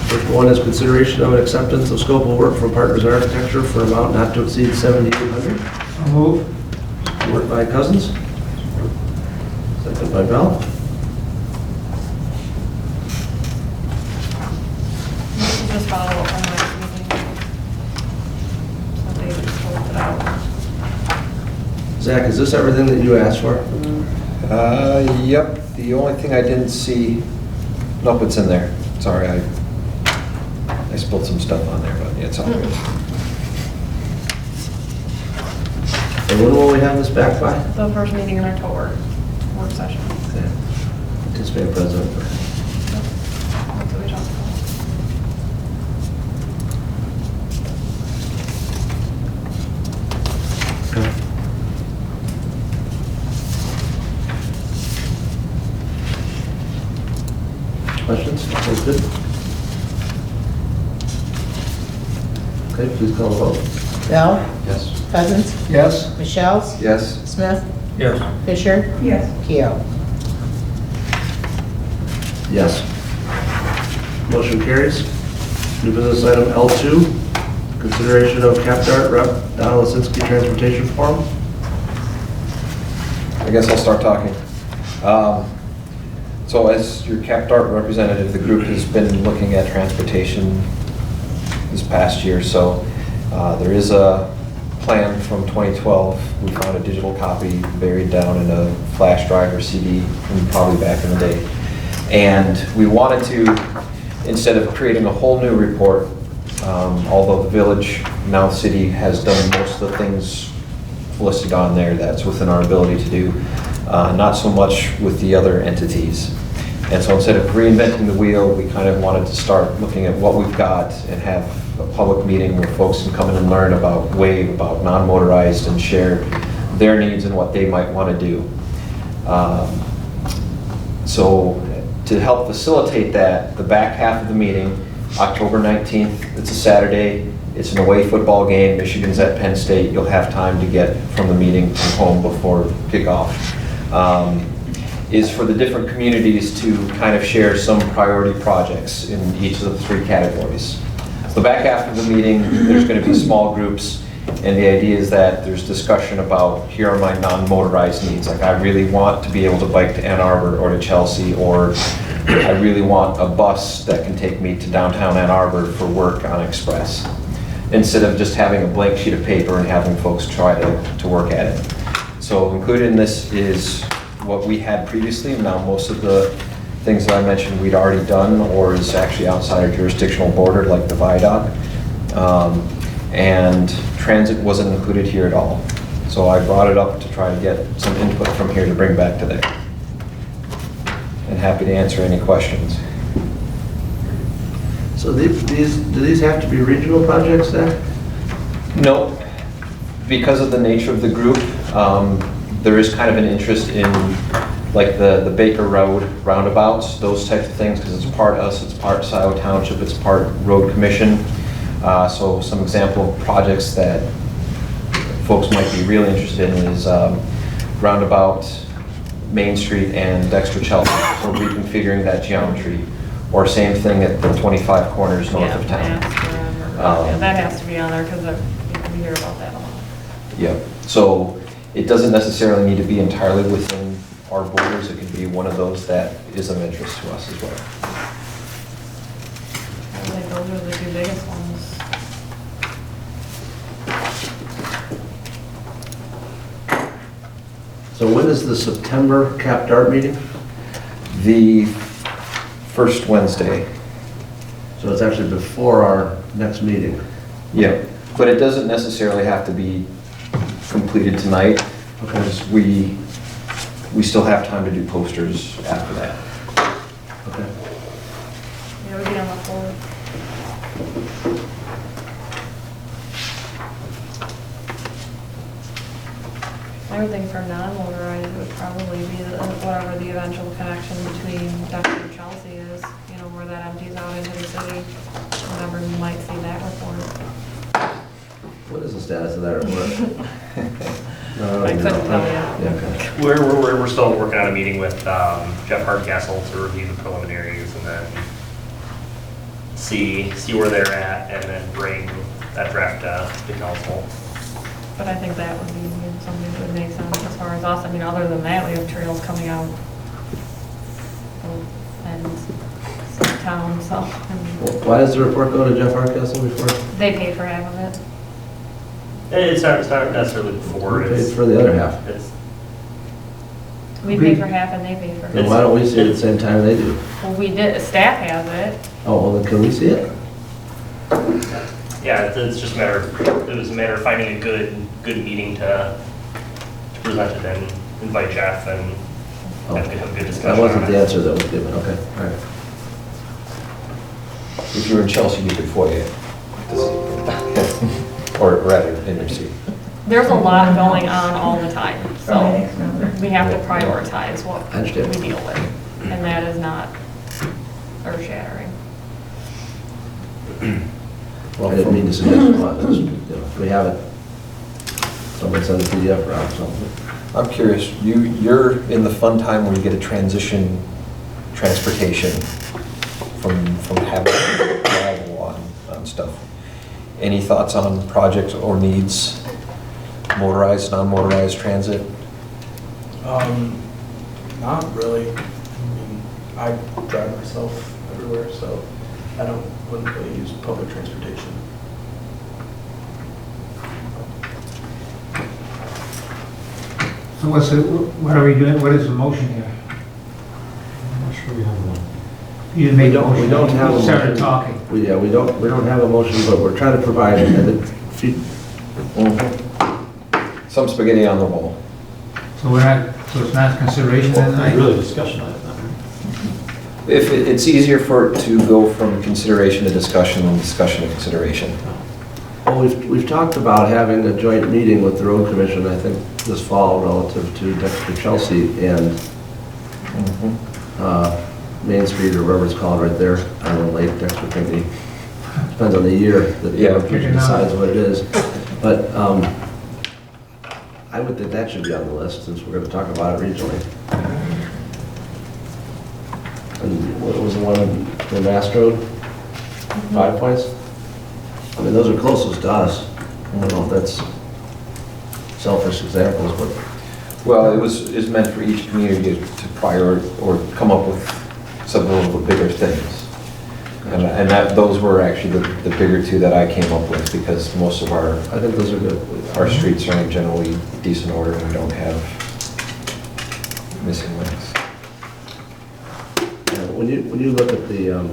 First one is consideration of an acceptance of scope of work from Partners Architecture for an amount not to exceed $7,800. I'll move. Work by Cousins. Second by Bell. This is just follow up on last meeting. So they just pulled it out. Zach, is this everything that you asked for? Yep, the only thing I didn't see, nope, it's in there. Sorry, I spilled some stuff on there, but it's all good. And when will we have this back by? The first meeting in October, work session. Okay. Anticipated president. That's what we talked about. Okay. Questions? Sounds good. Okay, please call the vote. Bell, Yes. Cousins, Yes. Michelle's, Yes. Smith, Yes. Fisher, Yes. Keo. Yes. Motion carries. New business item L2, consideration of CapDart Rep. Donna Lisinski Transportation Forum. I guess I'll start talking. So as your CapDart representative, the group has been looking at transportation this past year. So there is a plan from 2012. We found a digital copy buried down in a flash drive or CD from probably back in the day. And we wanted to, instead of creating a whole new report, although the village, now city, has done most of the things listed on there that's within our ability to do, not so much with the other entities. And so instead of reinventing the wheel, we kind of wanted to start looking at what we've got and have a public meeting where folks can come in and learn about WAVE, about non-motorized, and share their needs and what they might want to do. So to help facilitate that, the back half of the meeting, October 19th, it's a Saturday, it's an away football game, Michigan's at Penn State, you'll have time to get from the meeting to home before kickoff, is for the different communities to kind of share some priority projects in each of the 3 categories. The back half of the meeting, there's going to be small groups, and the idea is that there's discussion about, here are my non-motorized needs. Like, I really want to be able to bike to Ann Arbor or to Chelsea, or I really want a bus that can take me to downtown Ann Arbor for work on Express, instead of just having a blank sheet of paper and having folks try to work at it. So included in this is what we had previously. Now, most of the things that I mentioned we'd already done or is actually outside our jurisdictional border, like the viaduct. And transit wasn't included here at all. So I brought it up to try to get some input from here to bring back to there. And happy to answer any questions. So do these have to be regional projects then? No, because of the nature of the group, there is kind of an interest in like the Baker Road roundabouts, those types of things, because it's part us, it's part Scioto Township, it's part Road Commission. So some example of projects that folks might be really interested in is roundabout Main Street and Dexter Chelsea, so reconfiguring that geometry. Or same thing at the 25 corners north of town. Yeah, that has to be on there because we hear about that a lot. Yeah, so it doesn't necessarily need to be entirely within our borders. It could be one of those that is of interest to us as well. I think those are the two biggest ones. So when is the September Cap Dart meeting? The first Wednesday. So it's actually before our next meeting. Yeah, but it doesn't necessarily have to be completed tonight, because we still have time to do posters after that. Okay. Yeah, we get on the floor. I would think for non-motorized, it would probably be whatever the eventual connection between Dexter and Chelsea is, you know, where that empties out into the city, whenever you might see that report. What is the status of that report? I couldn't tell you. Yeah, okay. We're still working on a meeting with Jeff Hardcastle to review the preliminaries and then see where they're at and then bring that draft to council. But I think that would be something that would make sense as far as us. I mean, other than that, we have trails coming out and some town, so. I mean, Why does the report go to Jeff Hardcastle before? they pay for half of it. It's not necessarily before, Who paid it's, for the other half? it's, We pay for half and they pay for Then half. why don't we see it at the same time they do? Well, we did, staff has it. Oh, well, then can we see it? yeah, it's just it was a matter of finding a good meeting to present it and invite Jeff and have a good discussion. That wasn't on the it. answer that was given, okay, all right. If you were in Chelsea, you could FOIA it to see. Or rather, in your seat. There's a lot going on all the time, so Right, next number. we have to prioritize what I understand. we deal with. And that is not earth-shattering. Well, I didn't mean to suggest a lot, it's, you know, we have it. Someone send a PDF around, something. I'm curious, you're in the fun time where you get to transition transportation from having to travel on stuff. Any thoughts on projects or needs, motorized, non-motorized transit? Not really. I mean, I drive myself everywhere, so I wouldn't really use public transportation. So what are we doing, what is the motion here? I'm not sure we have one. You didn't make a We motion. don't have a You started motion. talking. We don't have a motion, but we're trying to provide, Some spaghetti on the wall. So it's not consideration It's tonight? really a discussion item, right? If it's easier for it to go from consideration to discussion than discussion to consideration. well, we've talked about having a joint meeting with the road commission, I think, this fall relative to Dexter Chelsea and Main Street or whatever it's called right there, Island Lake, Dexter Pinckney. Depends on the year that the Yeah. road commission decides what it is. But I would think that should be on the list since we're going to talk about it regionally. And what was the one in Mass Road? 5 Points? I mean, those are closest to us. I don't know if that's selfish examples, but Well, it was meant for each community to prior or come up with some of the bigger things. And those were actually the bigger two that I came up with, because most of I think those are good. our streets are in generally decent order and we don't have missing links. Yeah, when you look at the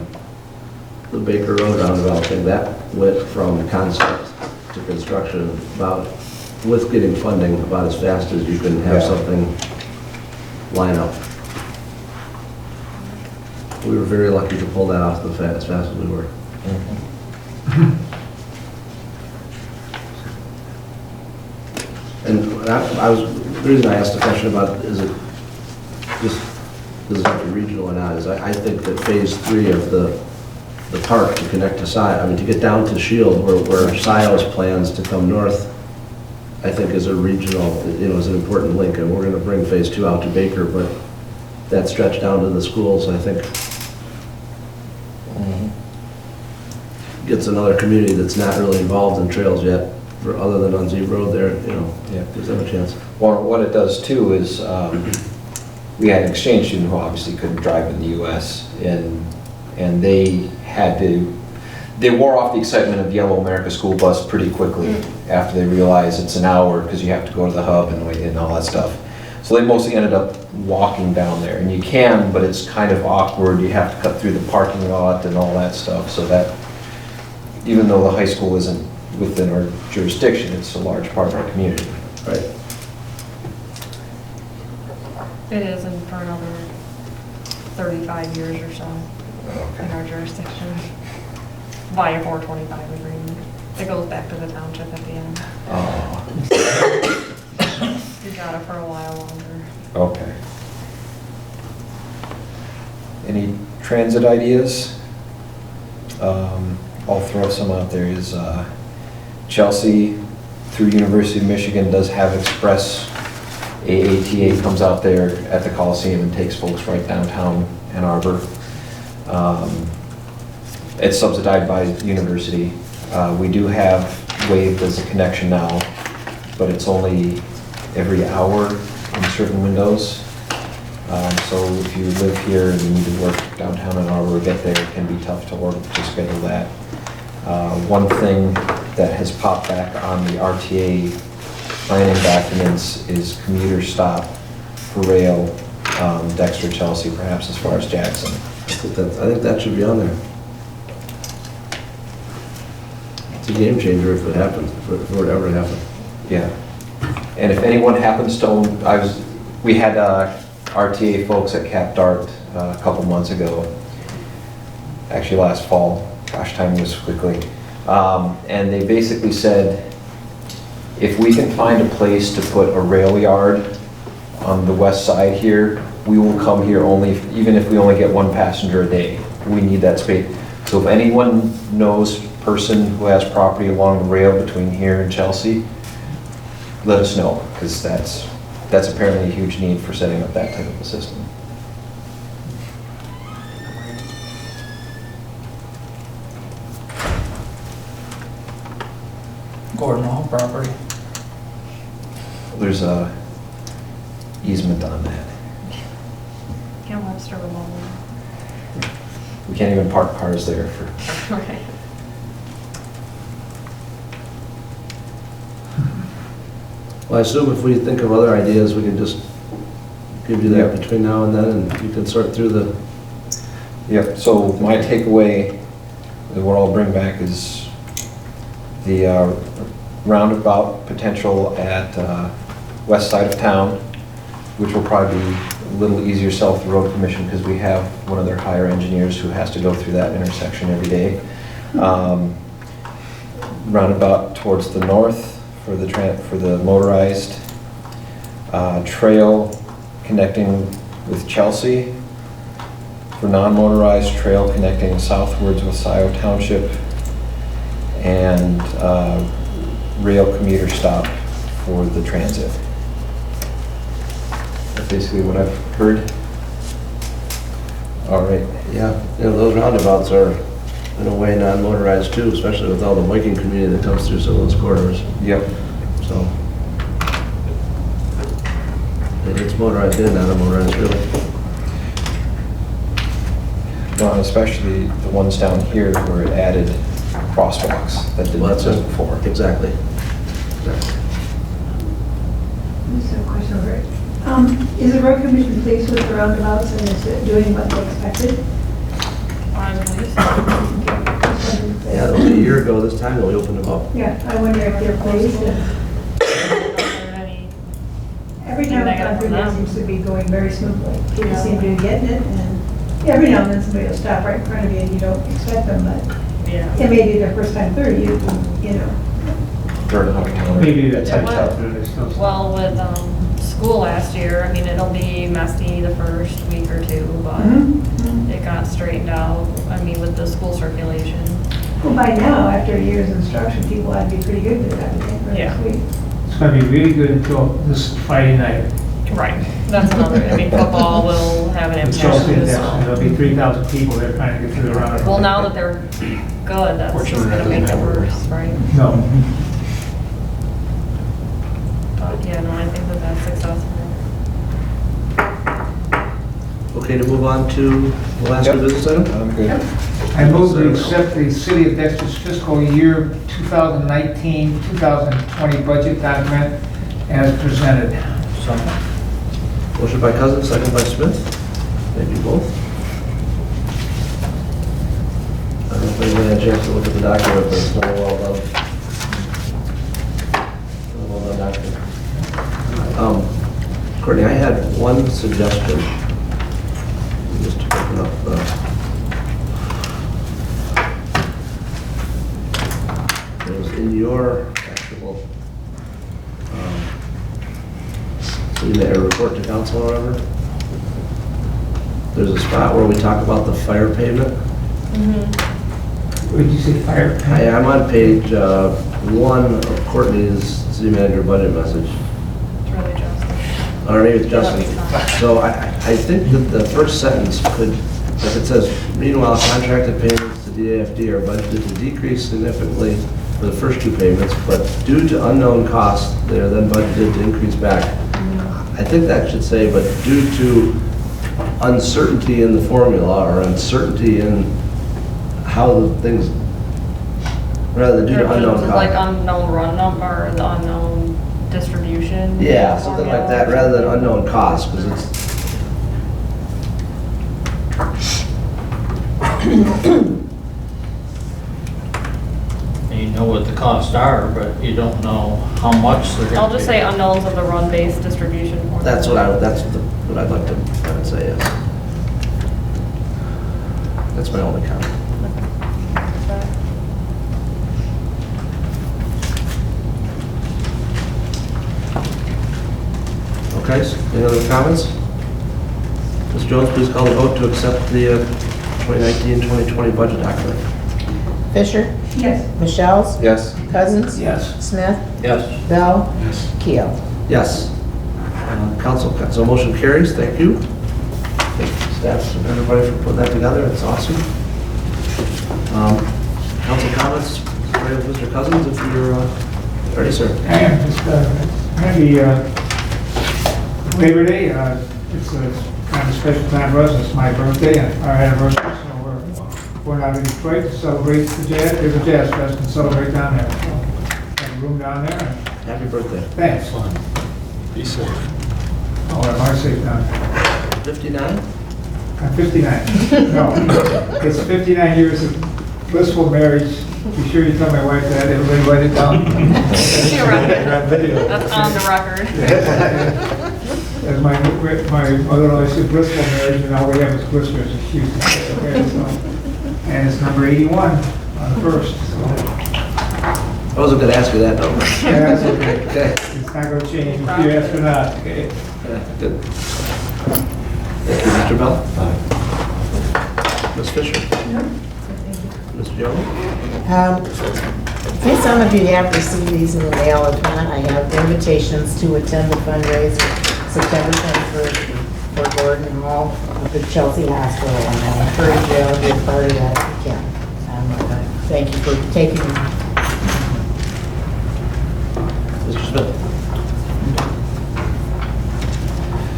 Baker Road roundabout thing, that went from concept to construction about, with getting funding, about as fast as you can have Yeah. something line up. We were very lucky to pull that off as fast as we were. And the reason I asked the question about, is it just, does it have to be regional or not, is I think that phase 3 of the park to connect to to get down to Shield, where SIO's plans to come north, I think is a regional, is an important link, and we're gonna bring phase 2 out to Baker, but that stretch down to the schools, I think, gets another community that's not really involved in trails yet, other than on Z Road there, Yeah. gives them a chance. Well, what it does too is, we had an exchange student who obviously couldn't drive in the US, and they wore off the excitement of Yellow America school bus pretty quickly after they realized it's an hour because you have to go to the hub and wait and all that stuff. So they mostly ended up walking down there, and you can, but it's kind of awkward. You have to cut through the parking lot and all that stuff, so that, even though the high school isn't within our jurisdiction, it's a large part of our community. Right. It is, and for another 35 years or so in our jurisdiction, via 425 agreement. It goes back to the township at the end. We got it for a while longer. Okay. Any transit ideas? I'll throw some out there. Is Chelsea through University of Michigan does have express. AATA comes out there at the Coliseum and takes folks right downtown Ann Arbor. It's subsidized by the university. We do have waived as a connection now, but it's only every hour in certain windows. So if you live here and you need to work downtown Ann Arbor or get there, it can be tough to schedule that. One thing that has popped back on the RTA planning documents is commuter stop for rail, Dexter, Chelsea, perhaps as far as Jackson. I think that should be on there. It's a game changer if it happens, if it were to ever happen. Yeah. And if anyone happens to own, we had RTA folks at Cap Dart a couple months ago, actually last fall, gosh, time moves quickly. And they basically said, if we can find a place to put a rail yard on the west side here, we will come here even if we only get one passenger a day. We need that space. So if anyone knows a person who has property along the rail between here and Chelsea, let us know, because that's apparently a huge need for setting up that type of a system. Gordon Hall property. There's a easement on that. Cam Webster with all We can't even park cars there for. Okay. Well, I assume if we think of other ideas, we can just give you that Yep. between now and then, and you can sort through the... Yep, so my takeaway, what I'll bring back is the roundabout potential at west side of town, which will probably be a little easier sell with the road commission because we have one of their higher engineers who has to go through that intersection every day. Roundabout towards the north for the motorized trail connecting with Chelsea, for non-motorized trail connecting southwards with Scioto Township, and rail commuter stop for the transit. That's basically what I've heard. All right. Yeah, those roundabouts are, in a way, non-motorized too, especially with all the biking community that comes through some of those corridors. Yep. So it's motorized in, not motorized really. John, especially the ones down here where it added crosswalks that didn't Well, that's exist it. before. Exactly. Just a question over it. Is the road commission pleased with the roundabouts and is it doing what they expected? I believe so. Yeah, that was a year ago this time that we opened them up. Yeah, I wonder if they're pleased. Any- Every time I've gone through there, it Them. seems to be going very smoothly. People Yeah. seem to be getting it, and every now and then somebody will stop right in front of you and you don't expect them, but Yeah. it may be their first time through, you know. Third Hucktown. Maybe that's Yeah, how what- it's still. Well, with school last year, I mean, it'll be messy the first week or two, but Mhm. it got straightened out, I mean, with the school circulation. Well, by now, after a year's instruction, people ought to be pretty good with that, I think, for Yeah. next week. It's gonna be really good until this Friday night. Right. That's another, I mean, football will have an It's impact. Chelsea, too, and so. there'll be 3,000 people there trying to get through the roundabout. Well, now that they're good, that's just Fortunately, gonna that make it doesn't happen. worse, right? No. But yeah, no, I think that that's successful. Okay, to move on to the last Yep. new business item? I'm good. I move to accept the City of Dexter's fiscal year 2019-2020 budget document as presented. Motion by Cousins, second by Smith. Thank you both. I don't know if anybody had a chance to look at the document, but it's not well done. Well done document. Courtney, I had one suggestion. Just to open up it was in your actual, so you made a report to council or whatever. There's a spot where we talk about the fire payment. What did you say, fire? I'm on page 1 of Courtney's city manager budget message. It's really just. Or maybe it's Justin. That'd be fine. So I think that the first sentence could, if it says, meanwhile, contracted payments to DAFD are budgeted to decrease significantly for the first 2 payments, but due to unknown costs, they are then budgeted to increase back. I think that should say, but due to uncertainty in the formula or uncertainty in how the things, rather than due to unknown Like costs. unknown run number, or the unknown distribution. Yeah, something like that, rather than unknown costs, because it's, You know what the costs are, but you don't know how much they're gonna I'll just be. say unknowns of the run-based distribution formula. that's what what I'd like to, I would say, yes. That's my only comment. Okay, so any other comments? Ms. Jones, please call the vote to accept the 2019-2020 budget document. Fisher, Yes. Michelle's, Yes. Cousins, Yes. Smith, Yes. Bell, Yes. Keel. Yes. Council, so motion carries, thank you. Thank you, staff and everybody for putting that together, it's awesome. Council comments, starting with Mr. Cousins, if you're ready, sir. I am just, gonna be, Labor Day, it's a kind of special time for us, it's my birthday and our anniversary, so we're out in Detroit to celebrate the jazz, there's a jazz fest and celebrate down there. So, got a room down there, and Happy birthday. thanks. Fun. Be safe. Oh, am I safe down there? 59? I'm 59. No, it's 59 years of blissful marriage. Be sure you tell my wife that, everybody write it down. You're right. On video. That's on the record. As my mother-in-law said, blissful marriage, and all we have is blisters and shoes. Okay, so, and it's number 81 on the first, so, I wasn't gonna ask you that number. yeah, that's okay. Okay. It's not gonna change if you ask or not, okay? Good. Thank you, Mr. Bell. Aye. Ms. Fisher. Ms. Jones. I think some of you have received these in the mail. If not, I have invitations to attend the fundraiser September 21st for Gordon Hall at the Chelsea Hospital. And I encourage you all to be a part of that if you can. Thank you for taking me. Mr. Smith.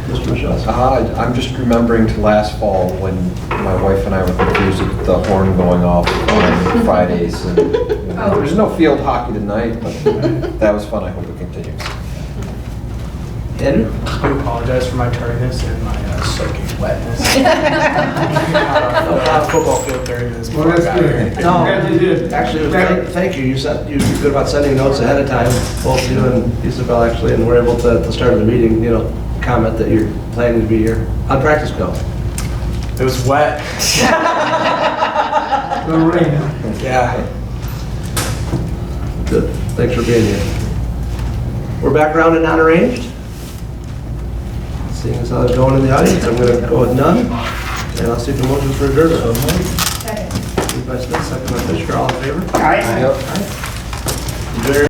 Mr. Mr. Michelle? I'm just remembering to last fall when my wife and I were confused with the horn going off on Fridays. And, there's no field hockey tonight, but that was fun. I hope it continues. Andrew? I apologize for my tardiness and my soaking wetness. Football field during this. Well, that's good. No. Glad you did. Actually, thank you. You're good about sending notes ahead of time, both you and Isabel actually, and we're able to, at the start of the meeting, comment that you're planning to be here. How'd practice go? It was wet. The rain. Yeah. Good. Thanks for being here. We're back around and not arranged. Seeing as how it's going in the audience, I'm going to go with none, and I'll seek a motion for adjournment. Second. Moved by Smith, second by Fisher, all in favor? Aye. Enjoy your